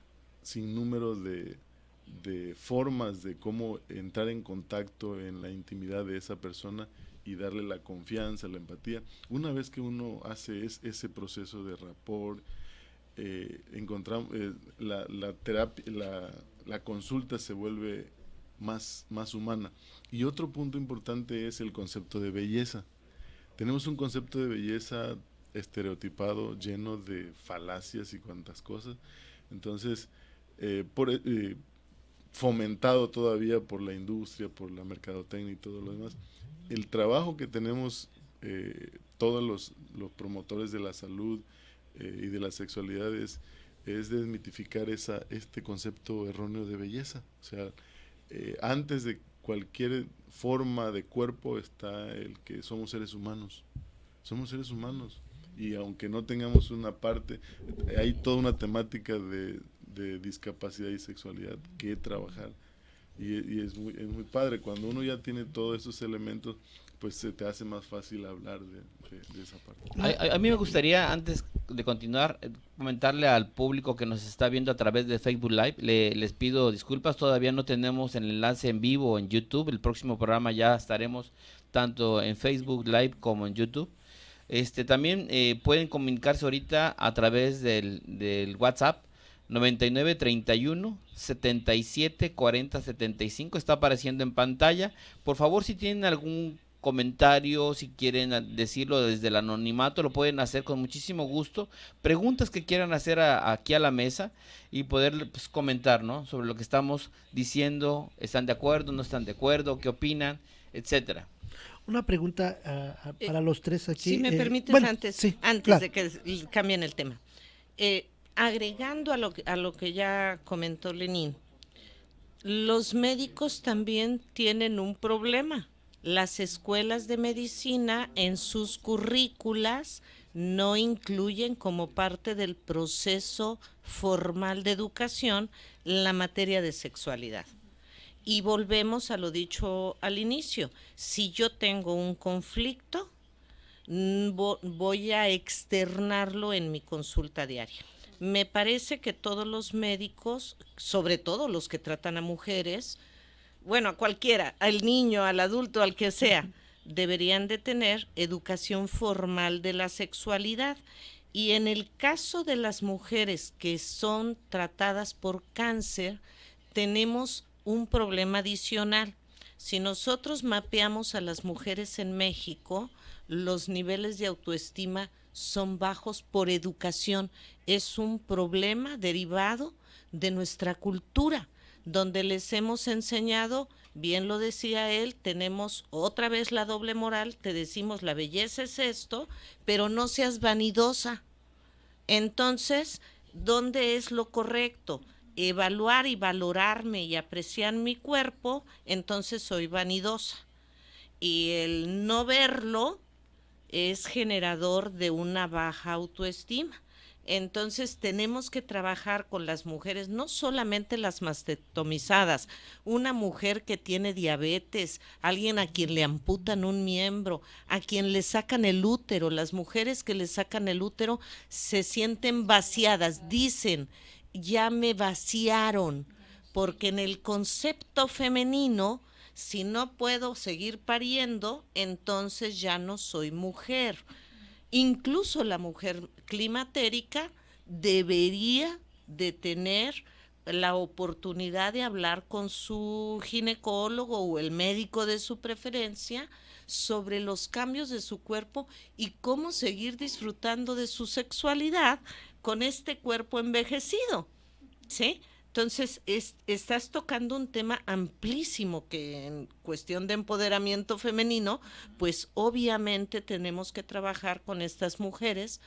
sinnúmero de formas de cómo entrar en contacto en la intimidad de esa persona y darle la confianza, la empatía. Una vez que uno hace ese proceso de rapport, encontramos la terapia, la consulta se vuelve más humana. Y otro punto importante es el concepto de belleza. Tenemos un concepto de belleza estereotipado, lleno de falacias y cuantas cosas. Entonces, fomentado todavía por la industria, por la mercadotecnia y todo lo demás. El trabajo que tenemos todos los promotores de la salud y de la sexualidad es desmitificar este concepto erróneo de belleza. O sea, antes de cualquier forma de cuerpo está el que somos seres humanos. Somos seres humanos. Y aunque no tengamos una parte, hay toda una temática de discapacidad y sexualidad que trabajar. Y es muy padre. Cuando uno ya tiene todos esos elementos, pues se te hace más fácil hablar de esa parte. A mí me gustaría, antes de continuar, comentarle al público que nos está viendo a través de Facebook Live, les pido disculpas, todavía no tenemos el enlace en vivo en YouTube. El próximo programa ya estaremos tanto en Facebook Live como en YouTube. También pueden comunicarse ahorita a través del WhatsApp 99 31 77 40 75, está apareciendo en pantalla. Por favor, si tienen algún comentario, si quieren decirlo desde el anonimato, lo pueden hacer con muchísimo gusto. Preguntas que quieran hacer aquí a la mesa y poder pues, comentar, ¿no?, sobre lo que estamos diciendo. ¿Están de acuerdo, no están de acuerdo, qué opinan, etcétera? Una pregunta para los tres aquí. Si me permites, bueno, antes sí, claro. de que cambien el tema. Agregando a lo que ya comentó Lenín, los médicos también tienen un problema. Las escuelas de medicina en sus currículas no incluyen como parte del proceso formal de educación la materia de sexualidad. Y volvemos a lo dicho al inicio. Si yo tengo un conflicto, voy a externarlo en mi consulta diaria. Me parece que todos los médicos, sobre todo los que tratan a mujeres, bueno, a cualquiera, al niño, al adulto, al que sea, deberían de tener educación formal de la sexualidad. Y en el caso de las mujeres que son tratadas por cáncer, tenemos un problema adicional. Si nosotros mapeamos a las mujeres en México, los niveles de autoestima son bajos por educación. Es un problema derivado de nuestra cultura, donde les hemos enseñado, bien lo decía él, tenemos otra vez la doble moral, te decimos la belleza es esto, pero no seas vanidosa. Entonces, ¿dónde es lo correcto? evaluar y valorarme y apreciar mi cuerpo, entonces soy vanidosa. Y el no verlo es generador de una baja autoestima. Entonces tenemos que trabajar con las mujeres, no solamente las mastectomizadas, una mujer que tiene diabetes, alguien a quien le amputan un miembro, a quien le sacan el útero. Las mujeres que le sacan el útero se sienten vaciadas, dicen, ya me vaciaron, porque en el concepto femenino, si no puedo seguir pariendo, entonces ya no soy mujer. Incluso la mujer climatérica debería de tener la oportunidad de hablar con su ginecólogo o el médico de su preferencia sobre los cambios de su cuerpo y cómo seguir disfrutando de su sexualidad con este cuerpo envejecido, ¿sí? Entonces, estás tocando un tema amplísimo que en cuestión de empoderamiento femenino, pues obviamente tenemos que trabajar con estas mujeres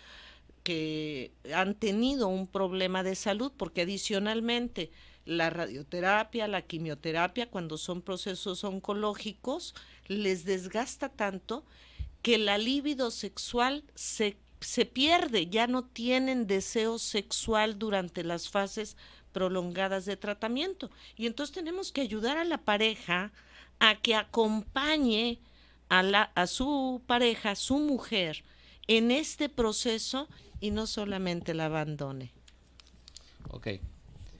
que han tenido un problema de salud, porque adicionalmente la radioterapia, la quimioterapia, cuando son procesos oncológicos, les desgasta tanto que la libido sexual se pierde, ya no tienen deseo sexual durante las fases prolongadas de tratamiento. Y entonces tenemos que ayudar a la pareja a que acompañe a su pareja, a su mujer, en este proceso y no solamente la abandone. Ok.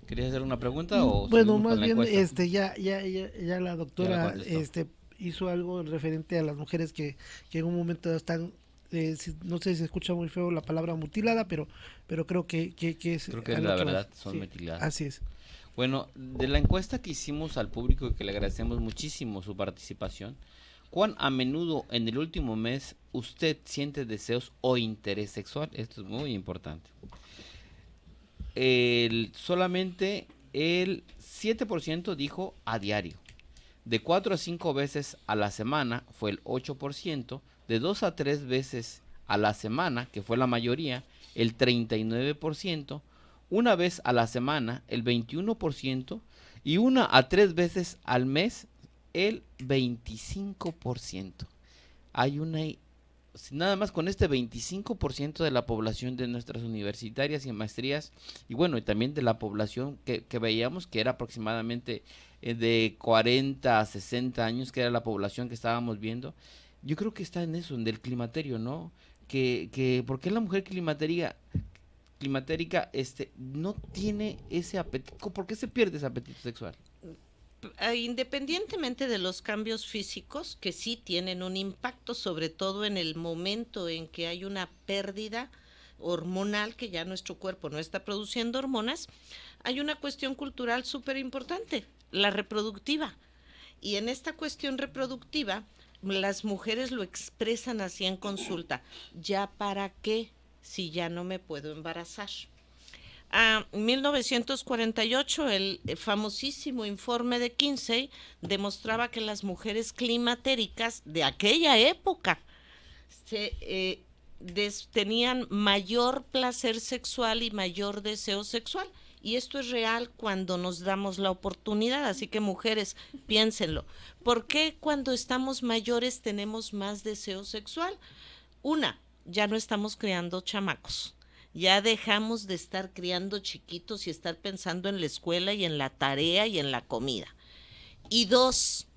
¿Querías hacer una pregunta o Bueno, seguimos más con la bien, encuesta? ya la Ya la doctora contestó. hizo algo referente a las mujeres que en un momento están, no sé si se escucha muy feo la palabra mutilada, pero creo que es Creo que es a lo la que vas. verdad, son Sí, mutiladas. así es. Bueno, de la encuesta que hicimos al público, que le agradecemos muchísimo su participación, ¿cuán a menudo en el último mes usted siente deseos o interés sexual? Esto es muy importante. Solamente el 7% dijo a diario. De 4 a 5 veces a la semana fue el 8%, de 2 a 3 veces a la semana, que fue la mayoría, el 39%, una vez a la semana, el 21%, y una a 3 veces al mes, el 25%. Hay una, nada más con este 25% de la población de nuestras universitarias y maestrías, y bueno, y también de la población que veíamos que era aproximadamente de 40 a 60 años, que era la población que estábamos viendo. Yo creo que está en eso, en del climaterio, ¿no? ¿Por qué la mujer climatérica no tiene ese apetito? ¿Por qué se pierde ese apetito sexual? Independientemente de los cambios físicos, que sí tienen un impacto, sobre todo en el momento en que hay una pérdida hormonal, que ya nuestro cuerpo no está produciendo hormonas, hay una cuestión cultural súper importante, la reproductiva. Y en esta cuestión reproductiva, las mujeres lo expresan así en consulta: ¿ya para qué si ya no me puedo embarazar? A 1948, el famosísimo informe de Kinsey demostraba que las mujeres climatéricas de aquella época tenían mayor placer sexual y mayor deseo sexual. Y esto es real cuando nos damos la oportunidad. Así que, mujeres, piénsenlo. ¿Por qué cuando estamos mayores tenemos más deseo sexual? Una, ya no estamos creando chamacos. Ya dejamos de estar criando chiquitos y estar pensando en la escuela y en la tarea y en la comida. Y dos,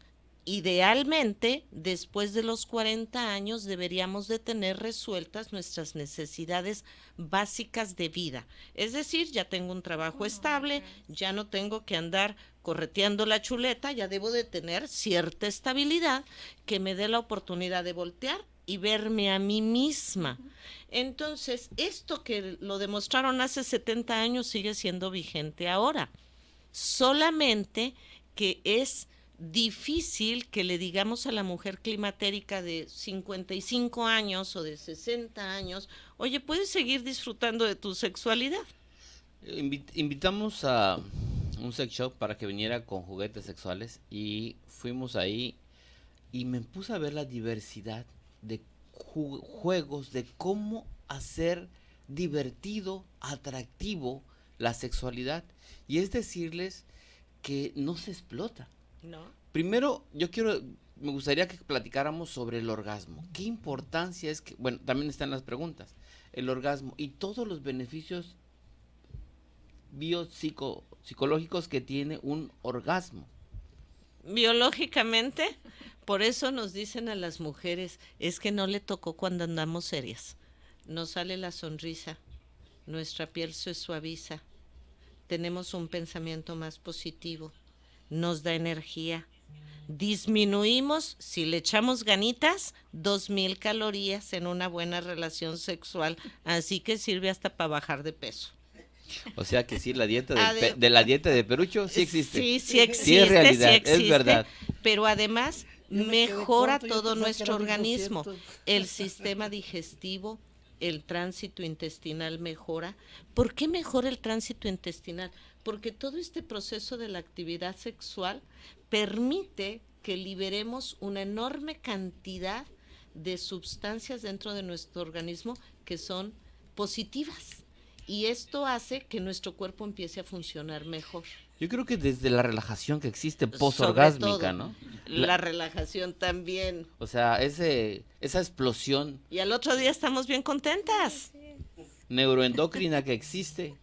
idealmente, después de los 40 años deberíamos de tener resueltas nuestras necesidades básicas de vida. Es decir, ya tengo un trabajo estable, ya no tengo que andar correteando la chuleta, ya debo de tener cierta estabilidad que me dé la oportunidad de voltear y verme a mí misma. Entonces, esto que lo demostraron hace 70 años sigue siendo vigente ahora. Solamente que es difícil que le digamos a la mujer climatérica de 55 años o de 60 años, oye, ¿puedes seguir disfrutando de tu sexualidad? Invitamos a un sex shop para que viniera con juguetes sexuales y fuimos ahí y me puse a ver la diversidad de juegos, de cómo hacer divertido, atractivo la sexualidad, y es decirles que no se explota. ¿No? Primero, me gustaría que platicáramos sobre el orgasmo. ¿Qué importancia es que, bueno, también están las preguntas, el orgasmo y todos los beneficios biopsicológicos que tiene un orgasmo? Biológicamente, por eso nos dicen a las mujeres, es que no le tocó cuando andamos serias. Nos sale la sonrisa, nuestra piel se suaviza, tenemos un pensamiento más positivo, nos da energía. Disminuimos, si le echamos ganitas, 2000 calorías en una buena relación sexual, así que sirve hasta para bajar de peso. O sea que sí, la dieta Ade- de la dieta de Perucho sí existe. Sí existe, Sí es realidad, sí es existe, verdad. pero además Yo me quedé mejora corto, yo todo pensaba que nuestro era organismo, 1200. el sistema digestivo, el tránsito intestinal mejora. ¿Por qué mejora el tránsito intestinal? Porque todo este proceso de la actividad sexual permite que liberemos una enorme cantidad de sustancias dentro de nuestro organismo que son positivas. Y esto hace que nuestro cuerpo empiece a funcionar mejor. Yo creo que desde la relajación que existe Sobre posorgásmica, todo, ¿no? la relajación también. O sea, esa explosión Y al otro día estamos bien contentas. neuroendocrina que existe,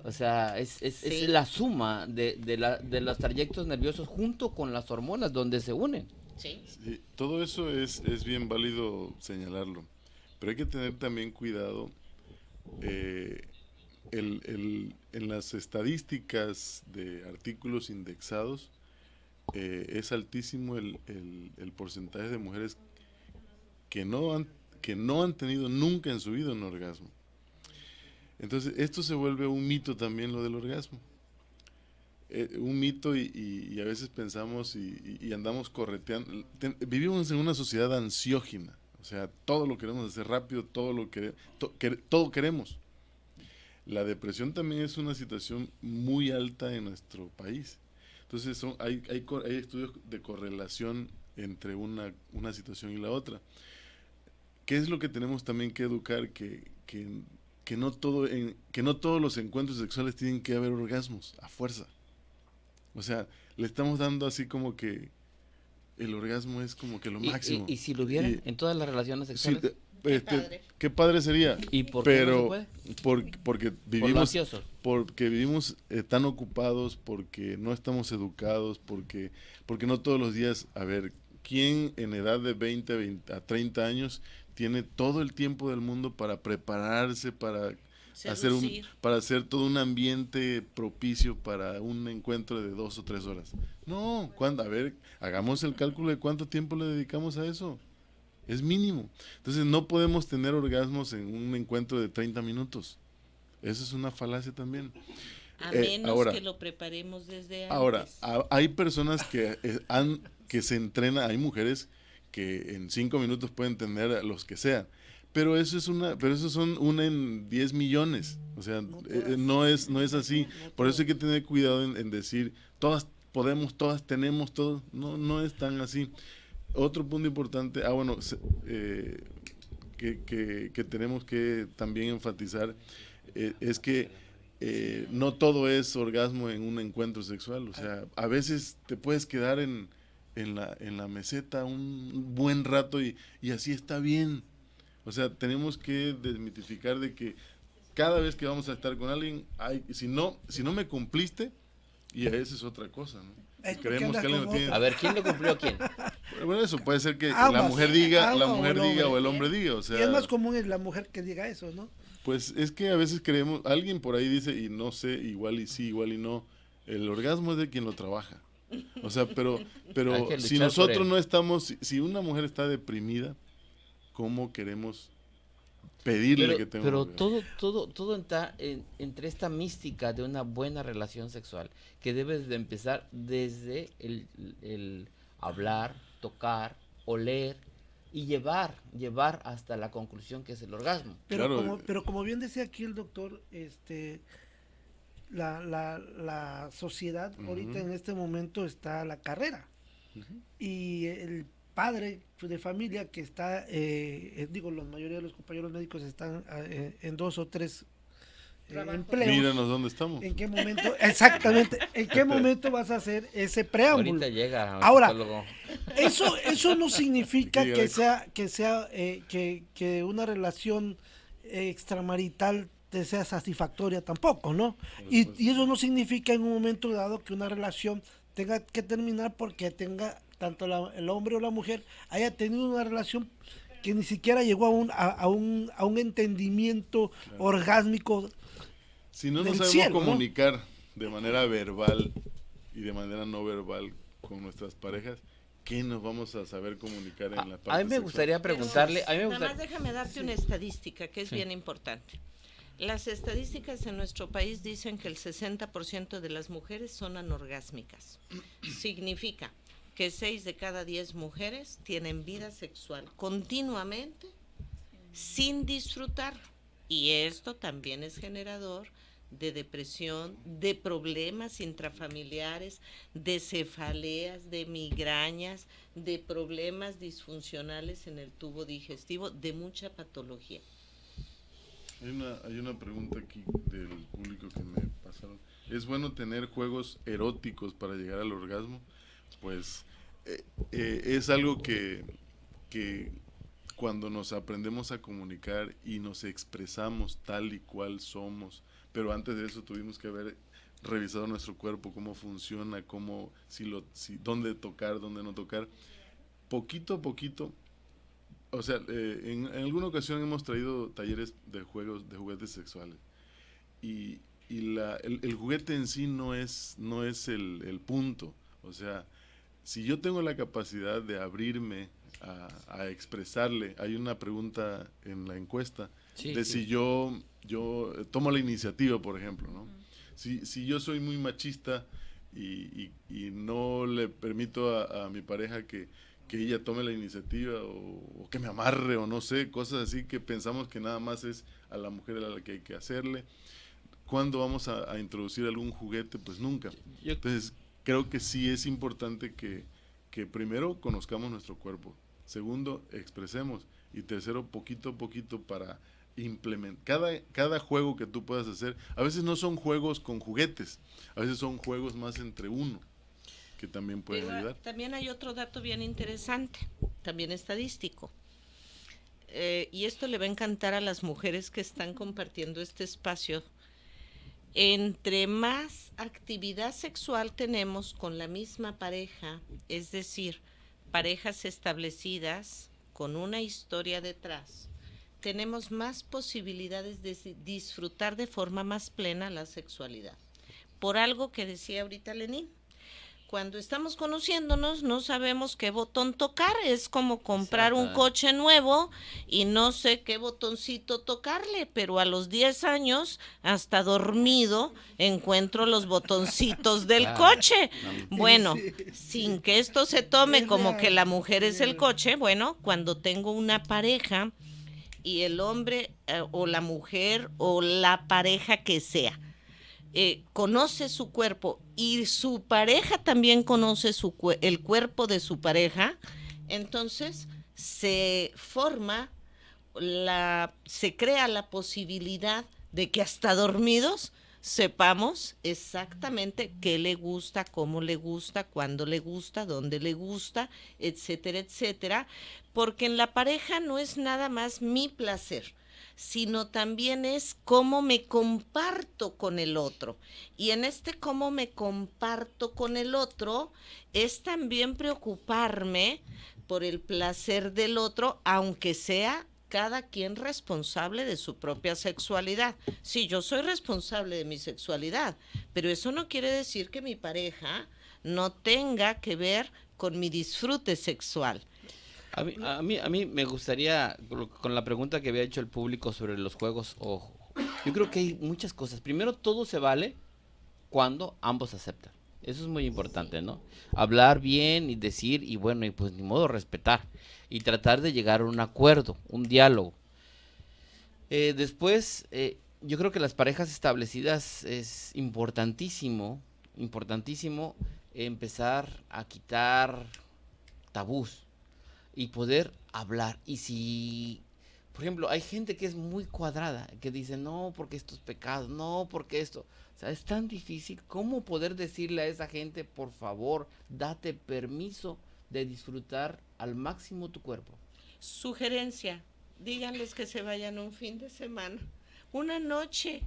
o sea, es Sí. la suma de los trayectos nerviosos junto con las hormonas donde se unen. Sí. Sí, todo eso es bien válido señalarlo, pero hay que tener también cuidado. En las estadísticas de artículos indexados, es altísimo el porcentaje de mujeres que no han tenido nunca en su vida un orgasmo. Entonces, esto se vuelve un mito también, lo del orgasmo. Un mito, y a veces pensamos y andamos correteando. Vivimos en una sociedad ansiógina, o sea, todo lo queremos hacer rápido, todo queremos. La depresión también es una situación muy alta en nuestro país. Entonces hay estudios de correlación entre una situación y la otra. ¿Qué es lo que tenemos también que educar? Que no todos los encuentros sexuales tienen que haber orgasmos, a fuerza. O sea, le estamos dando así como que el orgasmo es como que lo máximo. Y si lo hubiera Y- en todas las relaciones Sí, sexuales, Padre. qué padre sería. ¿y por qué no se Pero puede? porque Por lo vivimos ansioso. tan ocupados, porque no estamos educados, porque no todos los días, a ver, ¿quién en edad de 20 a 30 años tiene todo el tiempo del mundo para prepararse, para Seducir. hacer todo un ambiente propicio para un encuentro de 2 o 3 horas? No, a ver, hagamos el cálculo de cuánto tiempo le dedicamos a eso. Es mínimo. Entonces no podemos tener orgasmos en un encuentro de 30 minutos. Eso es una falacia también. A menos ahora- que lo preparemos desde antes. Ahora, hay personas que se entrenan, hay mujeres que en 5 minutos pueden tener a los que sean, pero eso son una en 10 millones, o sea, no es así. Por eso hay que tener cuidado en decir, todas podemos, todas tenemos, todos, no es tan así. Otro punto importante, que tenemos que también enfatizar, es que no todo es orgasmo en un encuentro sexual. O sea, a veces te puedes quedar en la meseta un buen rato y así está bien. O sea, tenemos que desmitificar de que cada vez que vamos a estar con alguien, si no me cumpliste, y esa es otra cosa, ¿no? Es porque Creemos andas que alguien con lo tiene. A ver, ¿quién le cumplió a quién? Bueno, eso puede ser que Ambas, la mujer diga o o el hombre diga, o sea, y es más común es la mujer que diga eso, ¿no? pues es que a veces creemos, alguien por ahí dice, y no sé, igual y sí, igual y no, el orgasmo es de quien lo trabaja. O sea, pero Hay que si luchar por nosotros él. no estamos, si una mujer está deprimida, ¿cómo queremos pedirle que tenga un Pero orgasmo? todo está entre esta mística de una buena relación sexual, que debes de empezar desde el hablar, tocar, oler y llevar hasta la conclusión que es el orgasmo. Claro. Pero como bien decía aquí el doctor, la sociedad ahorita en este momento está a la carrera. Y el padre de familia que está, digo, la mayoría de los compañeros médicos están en 2 o 3 empleos. Míranos dónde estamos. ¿En qué momento, exactamente, en qué momento vas a hacer ese preámbulo? Ahorita llega el Ahora, psicólogo. eso no significa Sí, que una relación extramarital te sea satisfactoria tampoco, ¿no? Y eso no significa en un momento dado que una relación tenga que terminar porque tenga tanto el hombre o la mujer haya tenido una relación que ni siquiera llegó a un entendimiento orgásmico Si no nos del sabemos cielo, ¿no? comunicar de manera verbal y de manera no verbal con nuestras parejas, ¿qué nos vamos a saber comunicar en la parte A mí me sexual? gustaría preguntarle, a mí me Nada más gustaría, déjame darte una estadística que es bien importante. Las estadísticas en nuestro país dicen que el 60% de las mujeres son anorgásmicas. Significa que 6 de cada 10 mujeres tienen vida sexual continuamente sin disfrutar. Y esto también es generador de depresión, de problemas intrafamiliares, de cefaleas, de migrañas, de problemas disfuncionales en el tubo digestivo, de mucha patología. Hay una pregunta aquí del público que me pasaron. ¿Es bueno tener juegos eróticos para llegar al orgasmo? Pues es algo que cuando nos aprendemos a comunicar y nos expresamos tal y cual somos, pero antes de eso tuvimos que haber revisado nuestro cuerpo, cómo funciona, dónde tocar, dónde no tocar, poquito a poquito. O sea, en alguna ocasión hemos traído talleres de juguetes sexuales y el juguete en sí no es el punto. O sea, si yo tengo la capacidad de abrirme a expresarle, hay una pregunta en la encuesta Sí, de sí. si yo tomo la iniciativa, por ejemplo, ¿no? Si yo soy muy machista y no le permito a mi pareja que ella tome la iniciativa o que me amarre o no sé, cosas así que pensamos que nada más es a la mujer a la que hay que hacerle. ¿Cuándo vamos a introducir algún juguete? Pues nunca. Entonces, creo que sí es importante que primero conozcamos nuestro cuerpo, segundo, expresemos y tercero, poquito a poquito para implementar. Cada juego que tú puedas hacer, a veces no son juegos con juguetes, a veces son juegos más entre uno, que también pueden ayudar. También hay otro dato bien interesante, también estadístico. Y esto le va a encantar a las mujeres que están compartiendo este espacio. Entre más actividad sexual tenemos con la misma pareja, es decir, parejas establecidas con una historia detrás, tenemos más posibilidades de disfrutar de forma más plena la sexualidad. Por algo que decía ahorita Lenín, cuando estamos conociéndonos no sabemos qué botón tocar, es como comprar un coche nuevo y no sé qué botoncito tocarle, pero a los 10 años, hasta dormido, encuentro los botoncitos del coche. Bueno, sin que esto se tome como que la mujer es el coche, bueno, cuando tengo una pareja y el hombre o la mujer o la pareja que sea, conoce su cuerpo y su pareja también conoce el cuerpo de su pareja, entonces se crea la posibilidad de que hasta dormidos sepamos exactamente qué le gusta, cómo le gusta, cuándo le gusta, dónde le gusta, etcétera, etcétera, porque en la pareja no es nada más mi placer, sino también es cómo me comparto con el otro. Y en este cómo me comparto con el otro es también preocuparme por el placer del otro, aunque sea cada quien responsable de su propia sexualidad. Sí, yo soy responsable de mi sexualidad, pero eso no quiere decir que mi pareja no tenga que ver con mi disfrute sexual. A mí me gustaría, con la pregunta que había hecho el público sobre los juegos, yo creo que hay muchas cosas. Primero, todo se vale cuando ambos aceptan. Eso es muy importante, ¿no? Hablar bien y decir, y bueno, y pues ni modo, respetar. Y tratar de llegar a un acuerdo, un diálogo. Después, yo creo que las parejas establecidas es importantísimo empezar a quitar tabús y poder hablar. Y si por ejemplo, hay gente que es muy cuadrada, que dice, no, porque esto es pecado, no, porque esto. O sea, es tan difícil, ¿cómo poder decirle a esa gente, por favor, date permiso de disfrutar al máximo tu cuerpo? Sugerencia, díganles que se vayan un fin de semana, una noche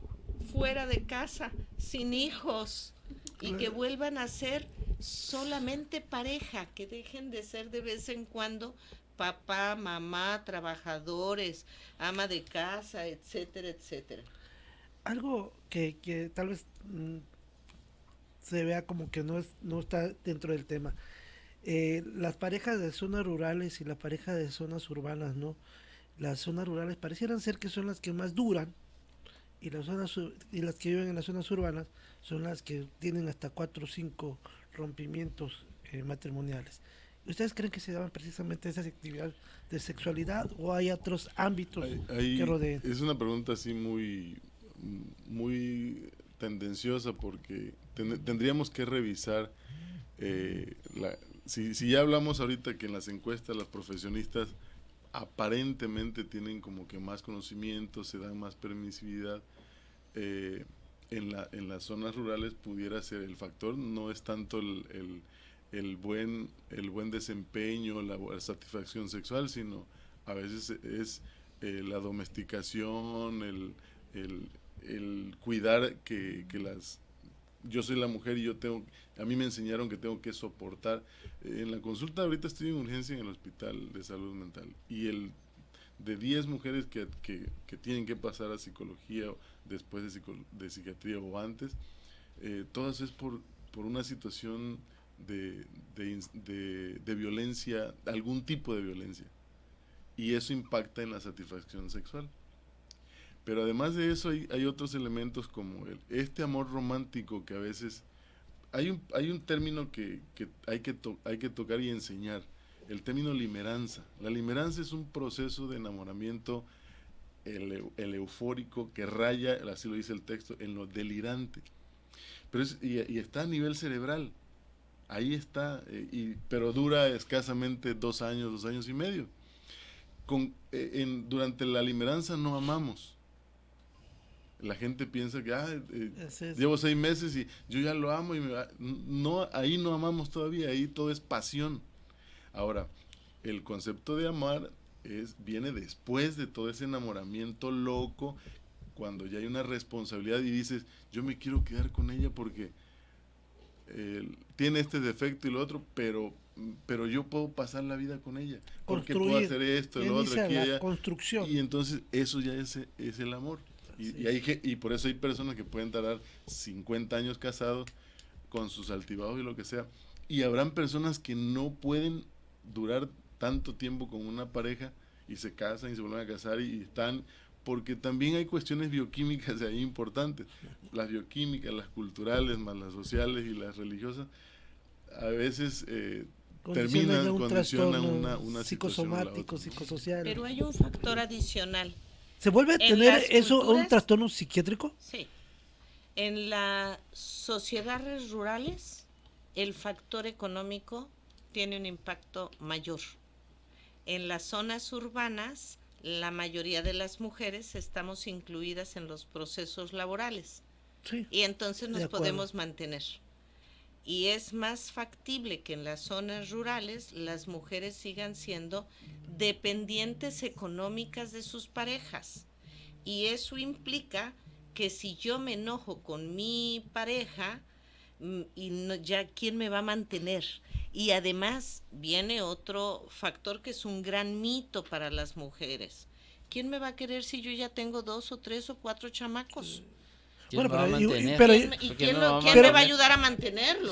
fuera de casa, sin hijos, y que vuelvan a ser solamente pareja, que dejen de ser de vez en cuando papá, mamá, trabajadores, ama de casa, etcétera, etcétera. Algo que tal vez se vea como que no está dentro del tema. Las parejas de zonas rurales y las parejas de zonas urbanas, ¿no? Las zonas rurales parecieran ser que son las que más duran, y y las que viven en las zonas urbanas son las que tienen hasta 4 o 5 rompimientos matrimoniales. ¿Ustedes creen que se daban precisamente esas actividades de sexualidad o hay otros ámbitos que rodeen? Es una pregunta así muy tendenciosa, porque tendríamos que revisar si ya hablamos ahorita que en las encuestas los profesionistas aparentemente tienen como que más conocimiento, se dan más permisividad, en las zonas rurales pudiera ser el factor, no es tanto el buen desempeño, la satisfacción sexual, sino a veces es la domesticación, el cuidar que yo soy la mujer y a mí me enseñaron que tengo que soportar. En la consulta ahorita estoy en urgencia en el hospital de salud mental, y de 10 mujeres que tienen que pasar a psicología después de psiquiatría o antes, todas es por una situación de violencia, algún tipo de violencia, y eso impacta en la satisfacción sexual. Pero además de eso hay otros elementos como este amor romántico, que a veces hay un término que hay que tocar y enseñar, el término limeranza. La limeranza es un proceso de enamoramiento, el eufórico, que raya, así lo dice el texto, en lo delirante. Pero y está a nivel cerebral, ahí está, pero dura escasamente 2 años, 2 años y medio. Durante la limeranza no amamos. La gente piensa que llevo 6 meses y yo ya lo amo, no, ahí no amamos todavía, ahí todo es pasión. Ahora, el concepto de amar viene después de todo ese enamoramiento loco, cuando ya hay una responsabilidad y dices, yo me quiero quedar con ella porque tiene este defecto y lo otro, pero yo puedo pasar la vida con ella, porque puedo hacer esto, lo otro, aquí, allá. Construcción. Y entonces eso ya es el amor. Y por eso hay personas que pueden tardar 50 años casados con sus altibajos y lo que sea. Y habrán personas que no pueden durar tanto tiempo con una pareja y se casan y se vuelven a casar y están, porque también hay cuestiones bioquímicas ahí importantes. Las bioquímicas, las culturales, más las sociales y las religiosas, a veces condicionan una psicosomático, psicosocial. Pero hay un factor adicional. ¿Se vuelve a tener eso un trastorno psiquiátrico? Sí. En las sociedades rurales, el factor económico tiene un impacto mayor. En las zonas urbanas, la mayoría de las mujeres estamos incluidas en los procesos laborales. Sí, y entonces nos podemos mantener. Y es más factible que en las zonas rurales las mujeres sigan siendo dependientes económicas de sus parejas. Y eso implica que si yo me enojo con mi pareja, ya quién me va a mantener. Y además viene otro factor que es un gran mito para las mujeres. ¿Quién me va a querer si yo ya tengo 2 o 3 o 4 chamacos? ¿Quién me va a mantener? ¿Quién me va a ayudar a mantenerlo?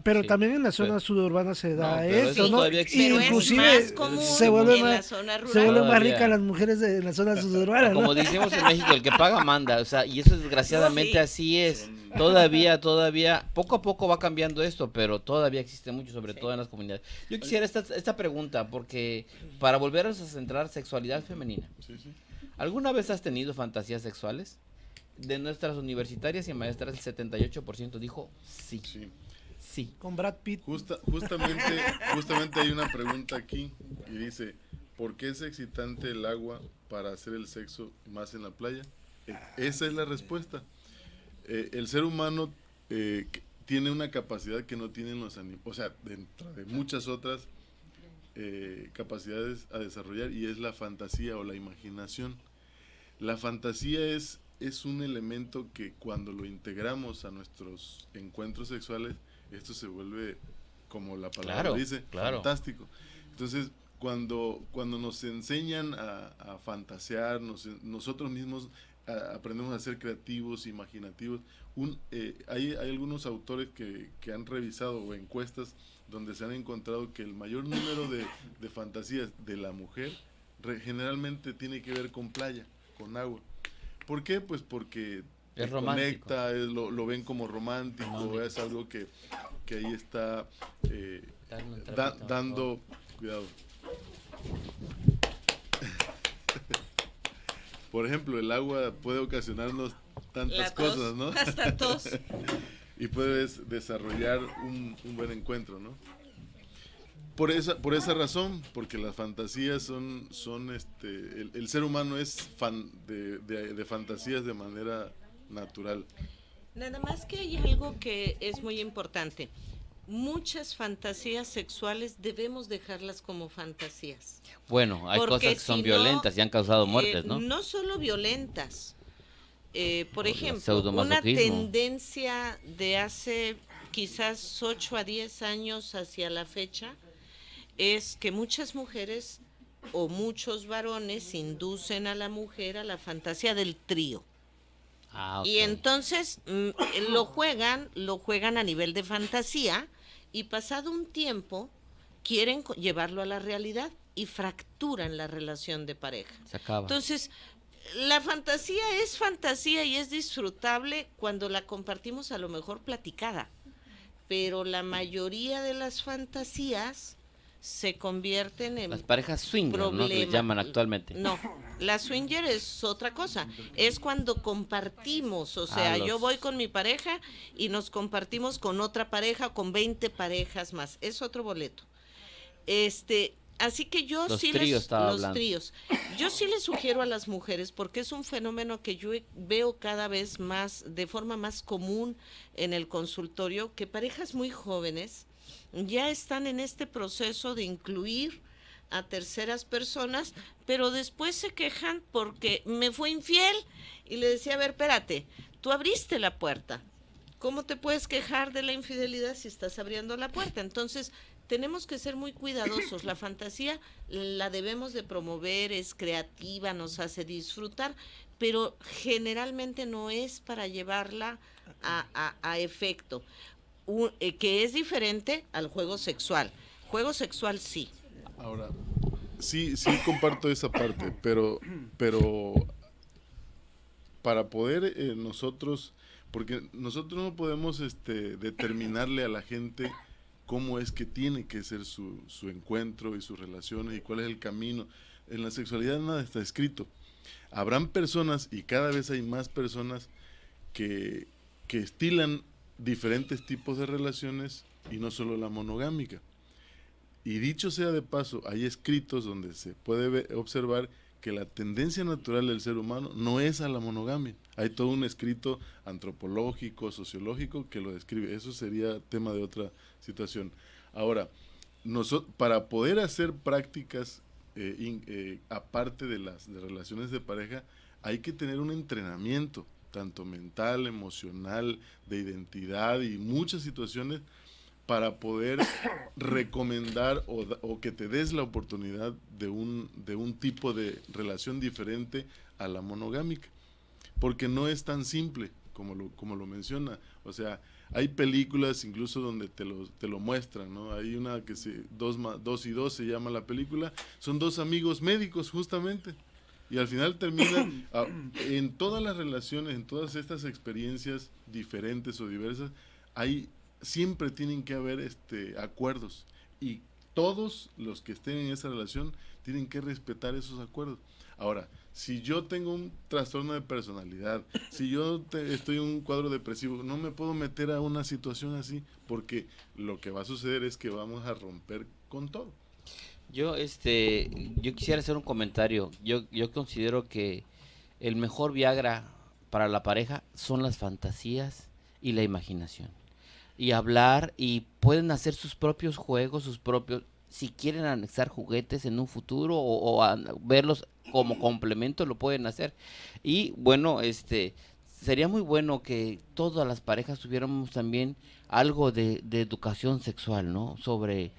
Pero también en la zona suburbana se da eso, ¿no? Pero inclusive es más común se vuelven más ricas las mujeres de la zona suburbana, ¿no? Como decimos en México, el que paga manda, o sea, y eso desgraciadamente así es. Todavía, poco a poco va cambiando esto, pero todavía existe mucho, sobre todo en las comunidades. Yo quisiera esta pregunta, porque para volvernos a centrar, sexualidad femenina. ¿Alguna vez has tenido fantasías sexuales? De nuestras universitarias y maestras, el 78% dijo sí. Con Brad Pitt. Justamente hay una pregunta aquí y dice, ¿Por qué es excitante el agua para hacer el sexo más en la playa? Esa es la respuesta. El ser humano tiene una capacidad que no tienen los animales, o sea, dentro de muchas otras capacidades a desarrollar, y es la fantasía o la imaginación. La fantasía es un elemento que cuando lo integramos a nuestros encuentros sexuales, esto se vuelve, como la palabra Claro, dice, claro. fantástico. Entonces, cuando nos enseñan a fantasear, nosotros mismos aprendemos a ser creativos, imaginativos. Hay algunos autores que han revisado, o encuestas donde se han encontrado que el mayor número de fantasías de la mujer generalmente tiene que ver con playa, con agua. ¿Por qué? Pues porque Es te romántico. conecta, lo ven como romántico, Romántico. es algo que ahí está Dale un trapito, dando, cuidado. Por ejemplo, el agua puede ocasionarnos tantas La tos, cosas, ¿no? hasta tos. Y puedes desarrollar un buen encuentro, ¿no? Por esa razón, porque las fantasías son el ser humano es fan de fantasías de manera natural. Nada más que hay algo que es muy importante. Muchas fantasías sexuales debemos dejarlas como fantasías. Bueno, hay Porque cosas que son si no, violentas y han causado muertes, ¿no? No solo violentas. Por O el ejemplo, una pseudomasoquismo. tendencia de hace quizás 8 a 10 años hacia la fecha es que muchas mujeres o muchos varones inducen a la mujer a la fantasía del trío. Ah, ok. Y entonces lo juegan a nivel de fantasía, y pasado un tiempo quieren llevarlo a la realidad y fracturan la relación de pareja. Se acaba. Entonces, la fantasía es fantasía y es disfrutable cuando la compartimos, a lo mejor platicada, pero la mayoría de las fantasías se convierten en Las parejas swinger, ¿no? Que le problema. llaman actualmente. No, la swinger es otra cosa. Es cuando compartimos, o sea, yo voy con mi pareja y nos compartimos con otra pareja, con 20 parejas más. Es otro boleto. Así que yo Los sí tríos estaba los hablando. tríos. Yo sí les sugiero a las mujeres, porque es un fenómeno que yo veo cada vez más, de forma más común en el consultorio, que parejas muy jóvenes ya están en este proceso de incluir a terceras personas, pero después se quejan porque me fue infiel, y le decía, a ver, espérate, tú abriste la puerta. ¿Cómo te puedes quejar de la infidelidad si estás abriendo la puerta? Entonces, tenemos que ser muy cuidadosos. La fantasía la debemos de promover, es creativa, nos hace disfrutar, pero generalmente no es para llevarla a efecto, que es diferente al juego sexual. Juego sexual sí. Ahora, sí comparto esa parte, pero para poder nosotros, porque nosotros no podemos determinarle a la gente cómo es que tiene que ser su encuentro y sus relaciones y cuál es el camino. En la sexualidad nada está escrito. Habrán personas, y cada vez hay más personas, que estilan diferentes tipos de relaciones y no solo la monogámica. Y dicho sea de paso, hay escritos donde se puede observar que la tendencia natural del ser humano no es a la monogamia. Hay todo un escrito antropológico, sociológico que lo describe. Eso sería tema de otra situación. Ahora, para poder hacer prácticas aparte de las relaciones de pareja, hay que tener un entrenamiento, tanto mental, emocional, de identidad y muchas situaciones, para poder recomendar o que te des la oportunidad de un tipo de relación diferente a la monogámica, porque no es tan simple como lo menciona. O sea, hay películas incluso donde te lo muestran, ¿no? Hay una que dos y dos se llama la película, son dos amigos médicos justamente, y al final termina en todas las relaciones, en todas estas experiencias diferentes o diversas, siempre tienen que haber acuerdos, y todos los que estén en esa relación tienen que respetar esos acuerdos. Ahora, si yo tengo un trastorno de personalidad, si yo estoy en un cuadro depresivo, no me puedo meter a una situación así, porque lo que va a suceder es que vamos a romper con todo. Yo quisiera hacer un comentario. Yo considero que el mejor Viagra para la pareja son las fantasías y la imaginación. Y hablar y pueden hacer sus propios juegos, si quieren anexar juguetes en un futuro verlos como complemento, lo pueden hacer. Y bueno, sería muy bueno que todas las parejas tuviéramos también algo de educación sexual, ¿no? Sobre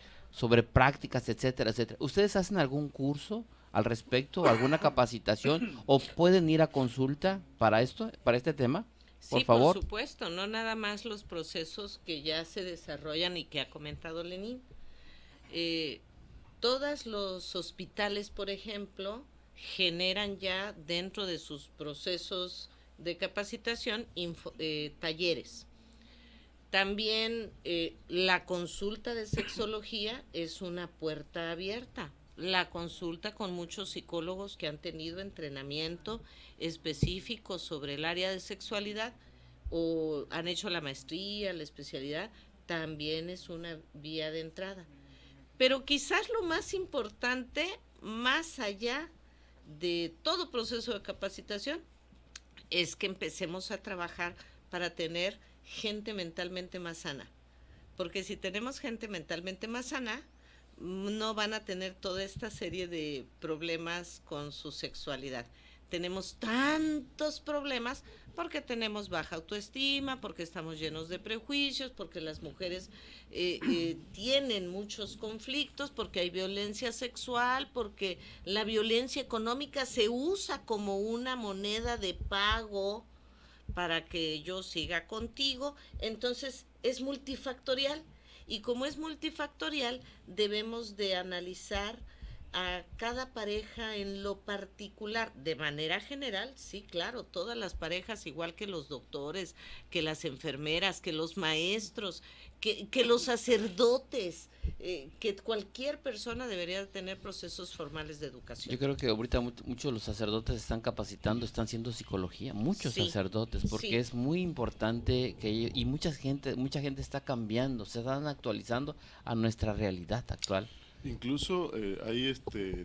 prácticas, etcétera, etcétera. ¿Ustedes hacen algún curso al respecto, alguna capacitación o pueden ir a consulta para este tema? Por Sí, por favor. supuesto, no nada más los procesos que ya se desarrollan y que ha comentado Lenín. Todos los hospitales, por ejemplo, generan ya dentro de sus procesos de capacitación talleres. También la consulta de sexología es una puerta abierta. La consulta con muchos psicólogos que han tenido entrenamiento específico sobre el área de sexualidad o han hecho la maestría, la especialidad, también es una vía de entrada. Pero quizás lo más importante, más allá de todo proceso de capacitación, es que empecemos a trabajar para tener gente mentalmente más sana. Porque si tenemos gente mentalmente más sana, no van a tener toda esta serie de problemas con su sexualidad. Tenemos tantos problemas porque tenemos baja autoestima, porque estamos llenos de prejuicios, porque las mujeres tienen muchos conflictos, porque hay violencia sexual, porque la violencia económica se usa como una moneda de pago para que yo siga contigo. Entonces es multifactorial, y como es multifactorial debemos de analizar a cada pareja en lo particular. De manera general, sí, claro, todas las parejas, igual que los doctores, que las enfermeras, que los maestros, que los sacerdotes, que cualquier persona debería tener procesos formales de educación. Yo creo que ahorita muchos de los sacerdotes están capacitando, están haciendo psicología, muchos Sí, sacerdotes, porque sí. es muy importante y mucha gente está cambiando, se están actualizando a nuestra realidad actual. Incluso hay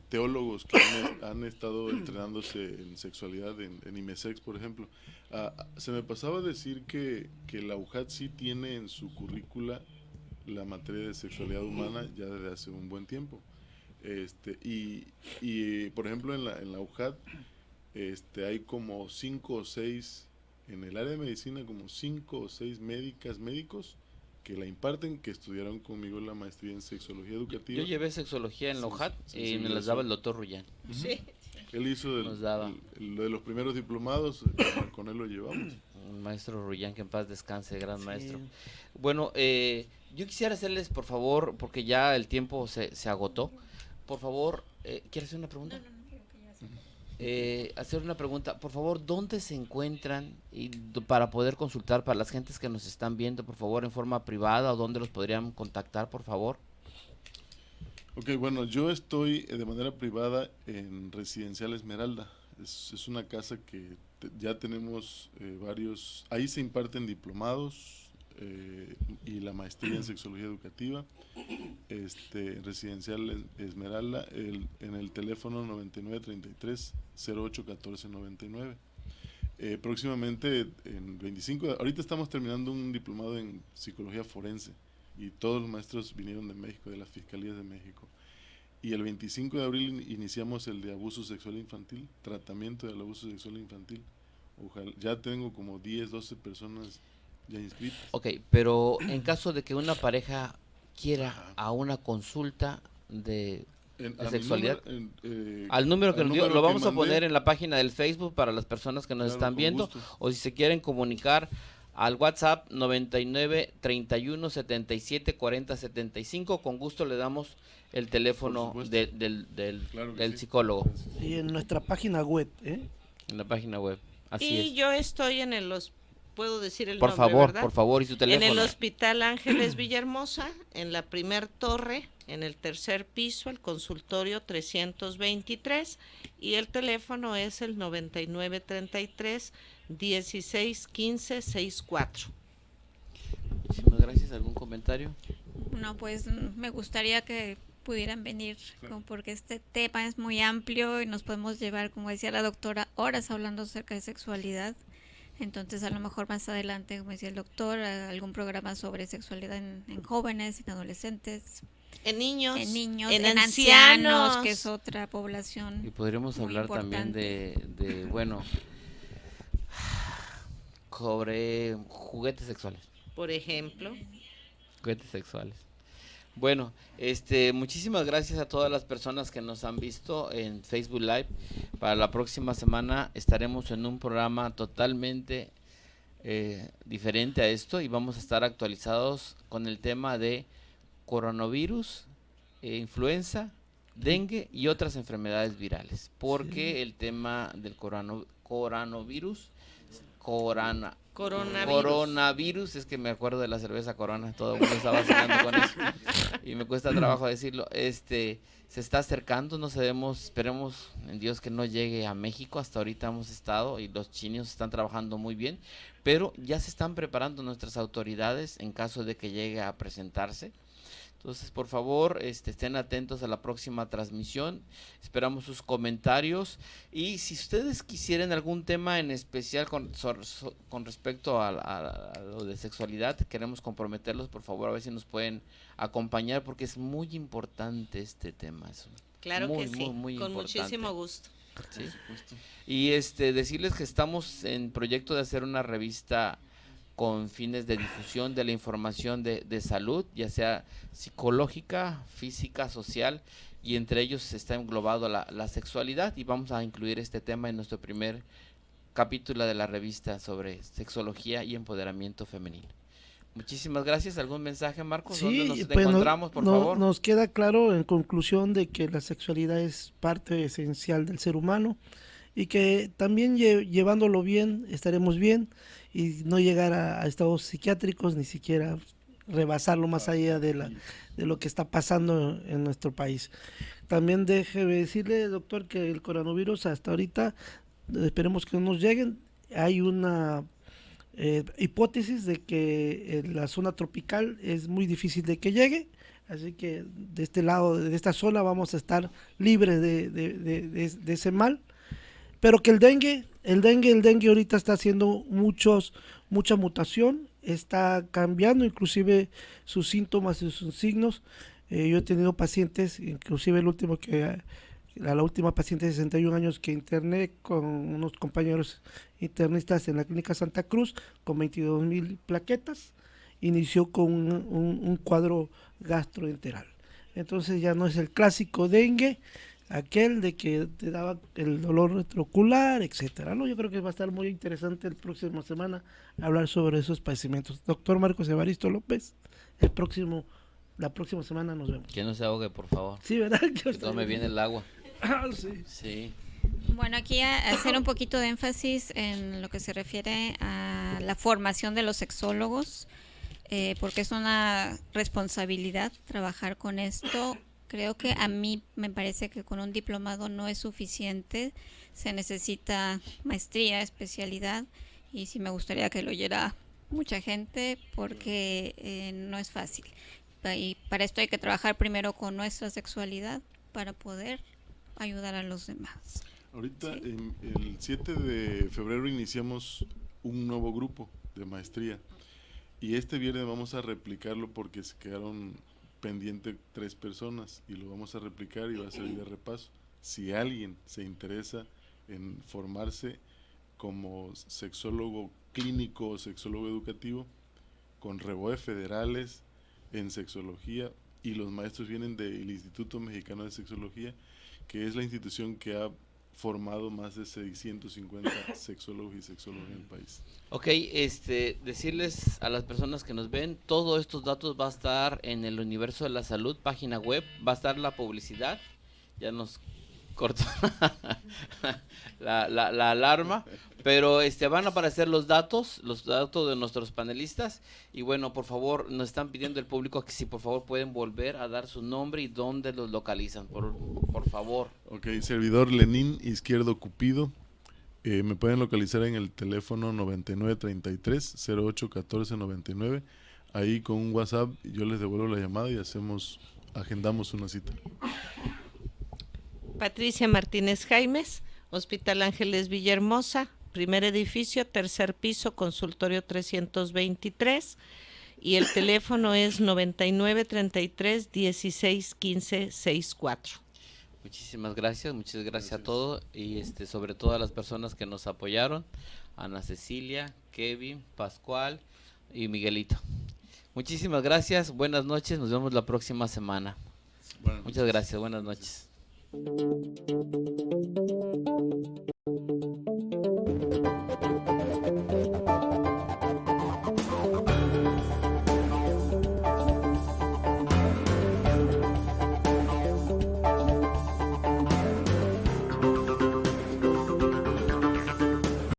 teólogos que han estado entrenándose en sexualidad en IMESEX, por ejemplo. Se me pasaba a decir que la UJAT sí tiene en su currícula la materia de sexualidad humana ya desde hace un buen tiempo. Por ejemplo, en la UJAT hay como 5 o 6, en el área de medicina, como 5 o 6 médicos que la imparten, que estudiaron conmigo la maestría en sexología educativa. Yo llevé sexología en la UJAT y me las Sensibilización. daba el doctor Rullán. Sí. Él hizo Nos daba. el de los primeros diplomados, con él lo llevamos. Un maestro Rullán, que en paz descanse, gran maestro. Bueno, yo quisiera hacerles, por favor, porque ya el tiempo se agotó, por favor, ¿quieres hacer una pregunta? Hacer una pregunta, por favor, ¿dónde se encuentran para poder consultar para las gentes que nos están viendo, por favor, en forma privada, o dónde los podrían contactar, por favor? Ok, bueno, yo estoy de manera privada en Residencial Esmeralda. Es una casa que ya tenemos varios, ahí se imparten diplomados y la maestría en sexología educativa. Residencial Esmeralda, en el teléfono 9933-081499. Próximamente, en 25, ahorita estamos terminando un diplomado en psicología forense y todos los maestros vinieron de México, de las fiscalías de México. Y el 25 de abril iniciamos el de abuso sexual infantil, tratamiento del abuso sexual infantil. Ojalá, ya tengo como 10, 12 personas ya inscritas. Ok, pero en caso de que una pareja quiera a una consulta de sexualidad, al número que nos dio, lo vamos a poner en la página del Facebook para las personas que nos están viendo, o si se quieren comunicar al WhatsApp 99 31 77 40 75, con gusto le damos el teléfono del psicólogo. Y en nuestra página web, En la página web, así y es. yo estoy en puedo decir el Por nombre, favor, ¿verdad? por favor, y su teléfono. En el Hospital Ángeles Villahermosa, en la primer torre, en el tercer piso, el consultorio 323, y el teléfono es el 9933-161564. Muchísimas gracias. ¿Algún comentario? No, pues me gustaría que pudieran venir, porque este tema es muy amplio y nos podemos llevar, como decía la doctora, horas hablando acerca de sexualidad. Entonces a lo mejor más adelante, como decía el doctor, algún programa sobre sexualidad en jóvenes, en adolescentes, en niños, en ancianos, que es otra población. Y podríamos muy hablar también de, bueno, sobre juguetes sexuales. por ejemplo. Juguetes sexuales. Bueno, muchísimas gracias a todas las personas que nos han visto en Facebook Live. Para la próxima semana estaremos en un programa totalmente diferente a esto y vamos a estar actualizados con el tema de coronavirus, influenza, dengue y otras enfermedades virales. Porque el tema del coronavirus, coronavirus, es que me acuerdo de la cerveza Corona, todo el mundo está vacilando con eso y me cuesta trabajo decirlo. Se está acercando, no sabemos, esperemos en Dios que no llegue a México. Hasta ahorita hemos estado y los chinos están trabajando muy bien, pero ya se están preparando nuestras autoridades en caso de que llegue a presentarse. Entonces, por favor, estén atentos a la próxima transmisión. Esperamos sus comentarios. Y si ustedes quisieran algún tema en especial con respecto a lo de sexualidad, queremos comprometerlos, por favor, a ver si nos pueden acompañar, porque es muy importante este tema. Claro muy, que sí, muy con importante. muchísimo gusto. ¿Sí? Y decirles que estamos en proyecto de hacer una revista con fines de difusión de la información de salud, ya sea psicológica, física, social, y entre ellos está englobado la sexualidad, y vamos a incluir este tema en nuestro primer capítulo de la revista sobre sexología y empoderamiento femenino. Muchísimas gracias. ¿Algún mensaje, Marcos? Sí, ¿Dónde nos pues encontramos, por favor? Nos queda claro en conclusión de que la sexualidad es parte esencial del ser humano y que también llevándolo bien estaremos bien y no llegar a estados psiquiátricos, ni siquiera rebasarlo más allá de lo que está pasando en nuestro país. También déjeme decirle, doctor, que el coronavirus hasta ahorita, esperemos que no nos lleguen. Hay una hipótesis de que en la zona tropical es muy difícil de que llegue, así que de este lado, de esta zona, vamos a estar libres de ese mal. Pero que el dengue ahorita está haciendo mucha mutación, está cambiando inclusive sus síntomas y sus signos. Yo he tenido pacientes, inclusive la última paciente de 61 años que interné con unos compañeros internistas en la Clínica Santa Cruz con 22,000 plaquetas, inició con un cuadro gastroenteral. Entonces ya no es el clásico dengue, aquel de que te daba el dolor retroocular, etcétera, ¿no? Yo creo que va a estar muy interesante la próxima semana hablar sobre esos padecimientos. Doctor Marcos Evaristo López, la próxima semana nos vemos. Que no se ahogue, por favor. Sí, ¿verdad? Que tome bien el agua. Sí. Sí. Bueno, aquí hacer un poquito de énfasis en lo que se refiere a la formación de los sexólogos, porque es una responsabilidad trabajar con esto. Creo que a mí me parece que con un diplomado no es suficiente, se necesita maestría, especialidad, y sí me gustaría que lo oyera mucha gente porque no es fácil. Y para esto hay que trabajar primero con nuestra sexualidad para poder ayudar a los demás. Ahorita, Sí. el 7 de febrero iniciamos un nuevo grupo de maestría y este viernes vamos a replicarlo porque se quedaron pendiente 3 personas y lo vamos a replicar y va a ser de repaso. Si alguien se interesa en formarse como sexólogo clínico o sexólogo educativo con REBOE federales en sexología, y los maestros vienen del Instituto Mexicano de Sexología, que es la institución que ha formado más de 650 sexólogos y sexólogas en el país. Ok, decirles a las personas que nos ven, todos estos datos va a estar en el Universo de la Salud, página web, va a estar la publicidad, ya nos cortó la alarma, pero van a aparecer los datos de nuestros panelistas, y bueno, por favor, nos están pidiendo el público que si por favor pueden volver a dar su nombre y dónde los localizan, por favor. Ok, servidor Lenín Izquierdo Cupido. Me pueden localizar en el teléfono 9933-081499. Ahí con un WhatsApp yo les devuelvo la llamada y hacemos agendamos una cita. Patricia Martínez Jaimes, Hospital Ángeles Villahermosa, primer edificio, tercer piso, consultorio 323, y el teléfono es 9933-161564. Muchísimas gracias, muchas gracias a todos y sobre todo a las personas que nos apoyaron, Ana Cecilia, Kevin, Pascual y Miguelito. Muchísimas gracias, buenas noches, nos vemos la próxima semana. Muchas gracias, buenas noches.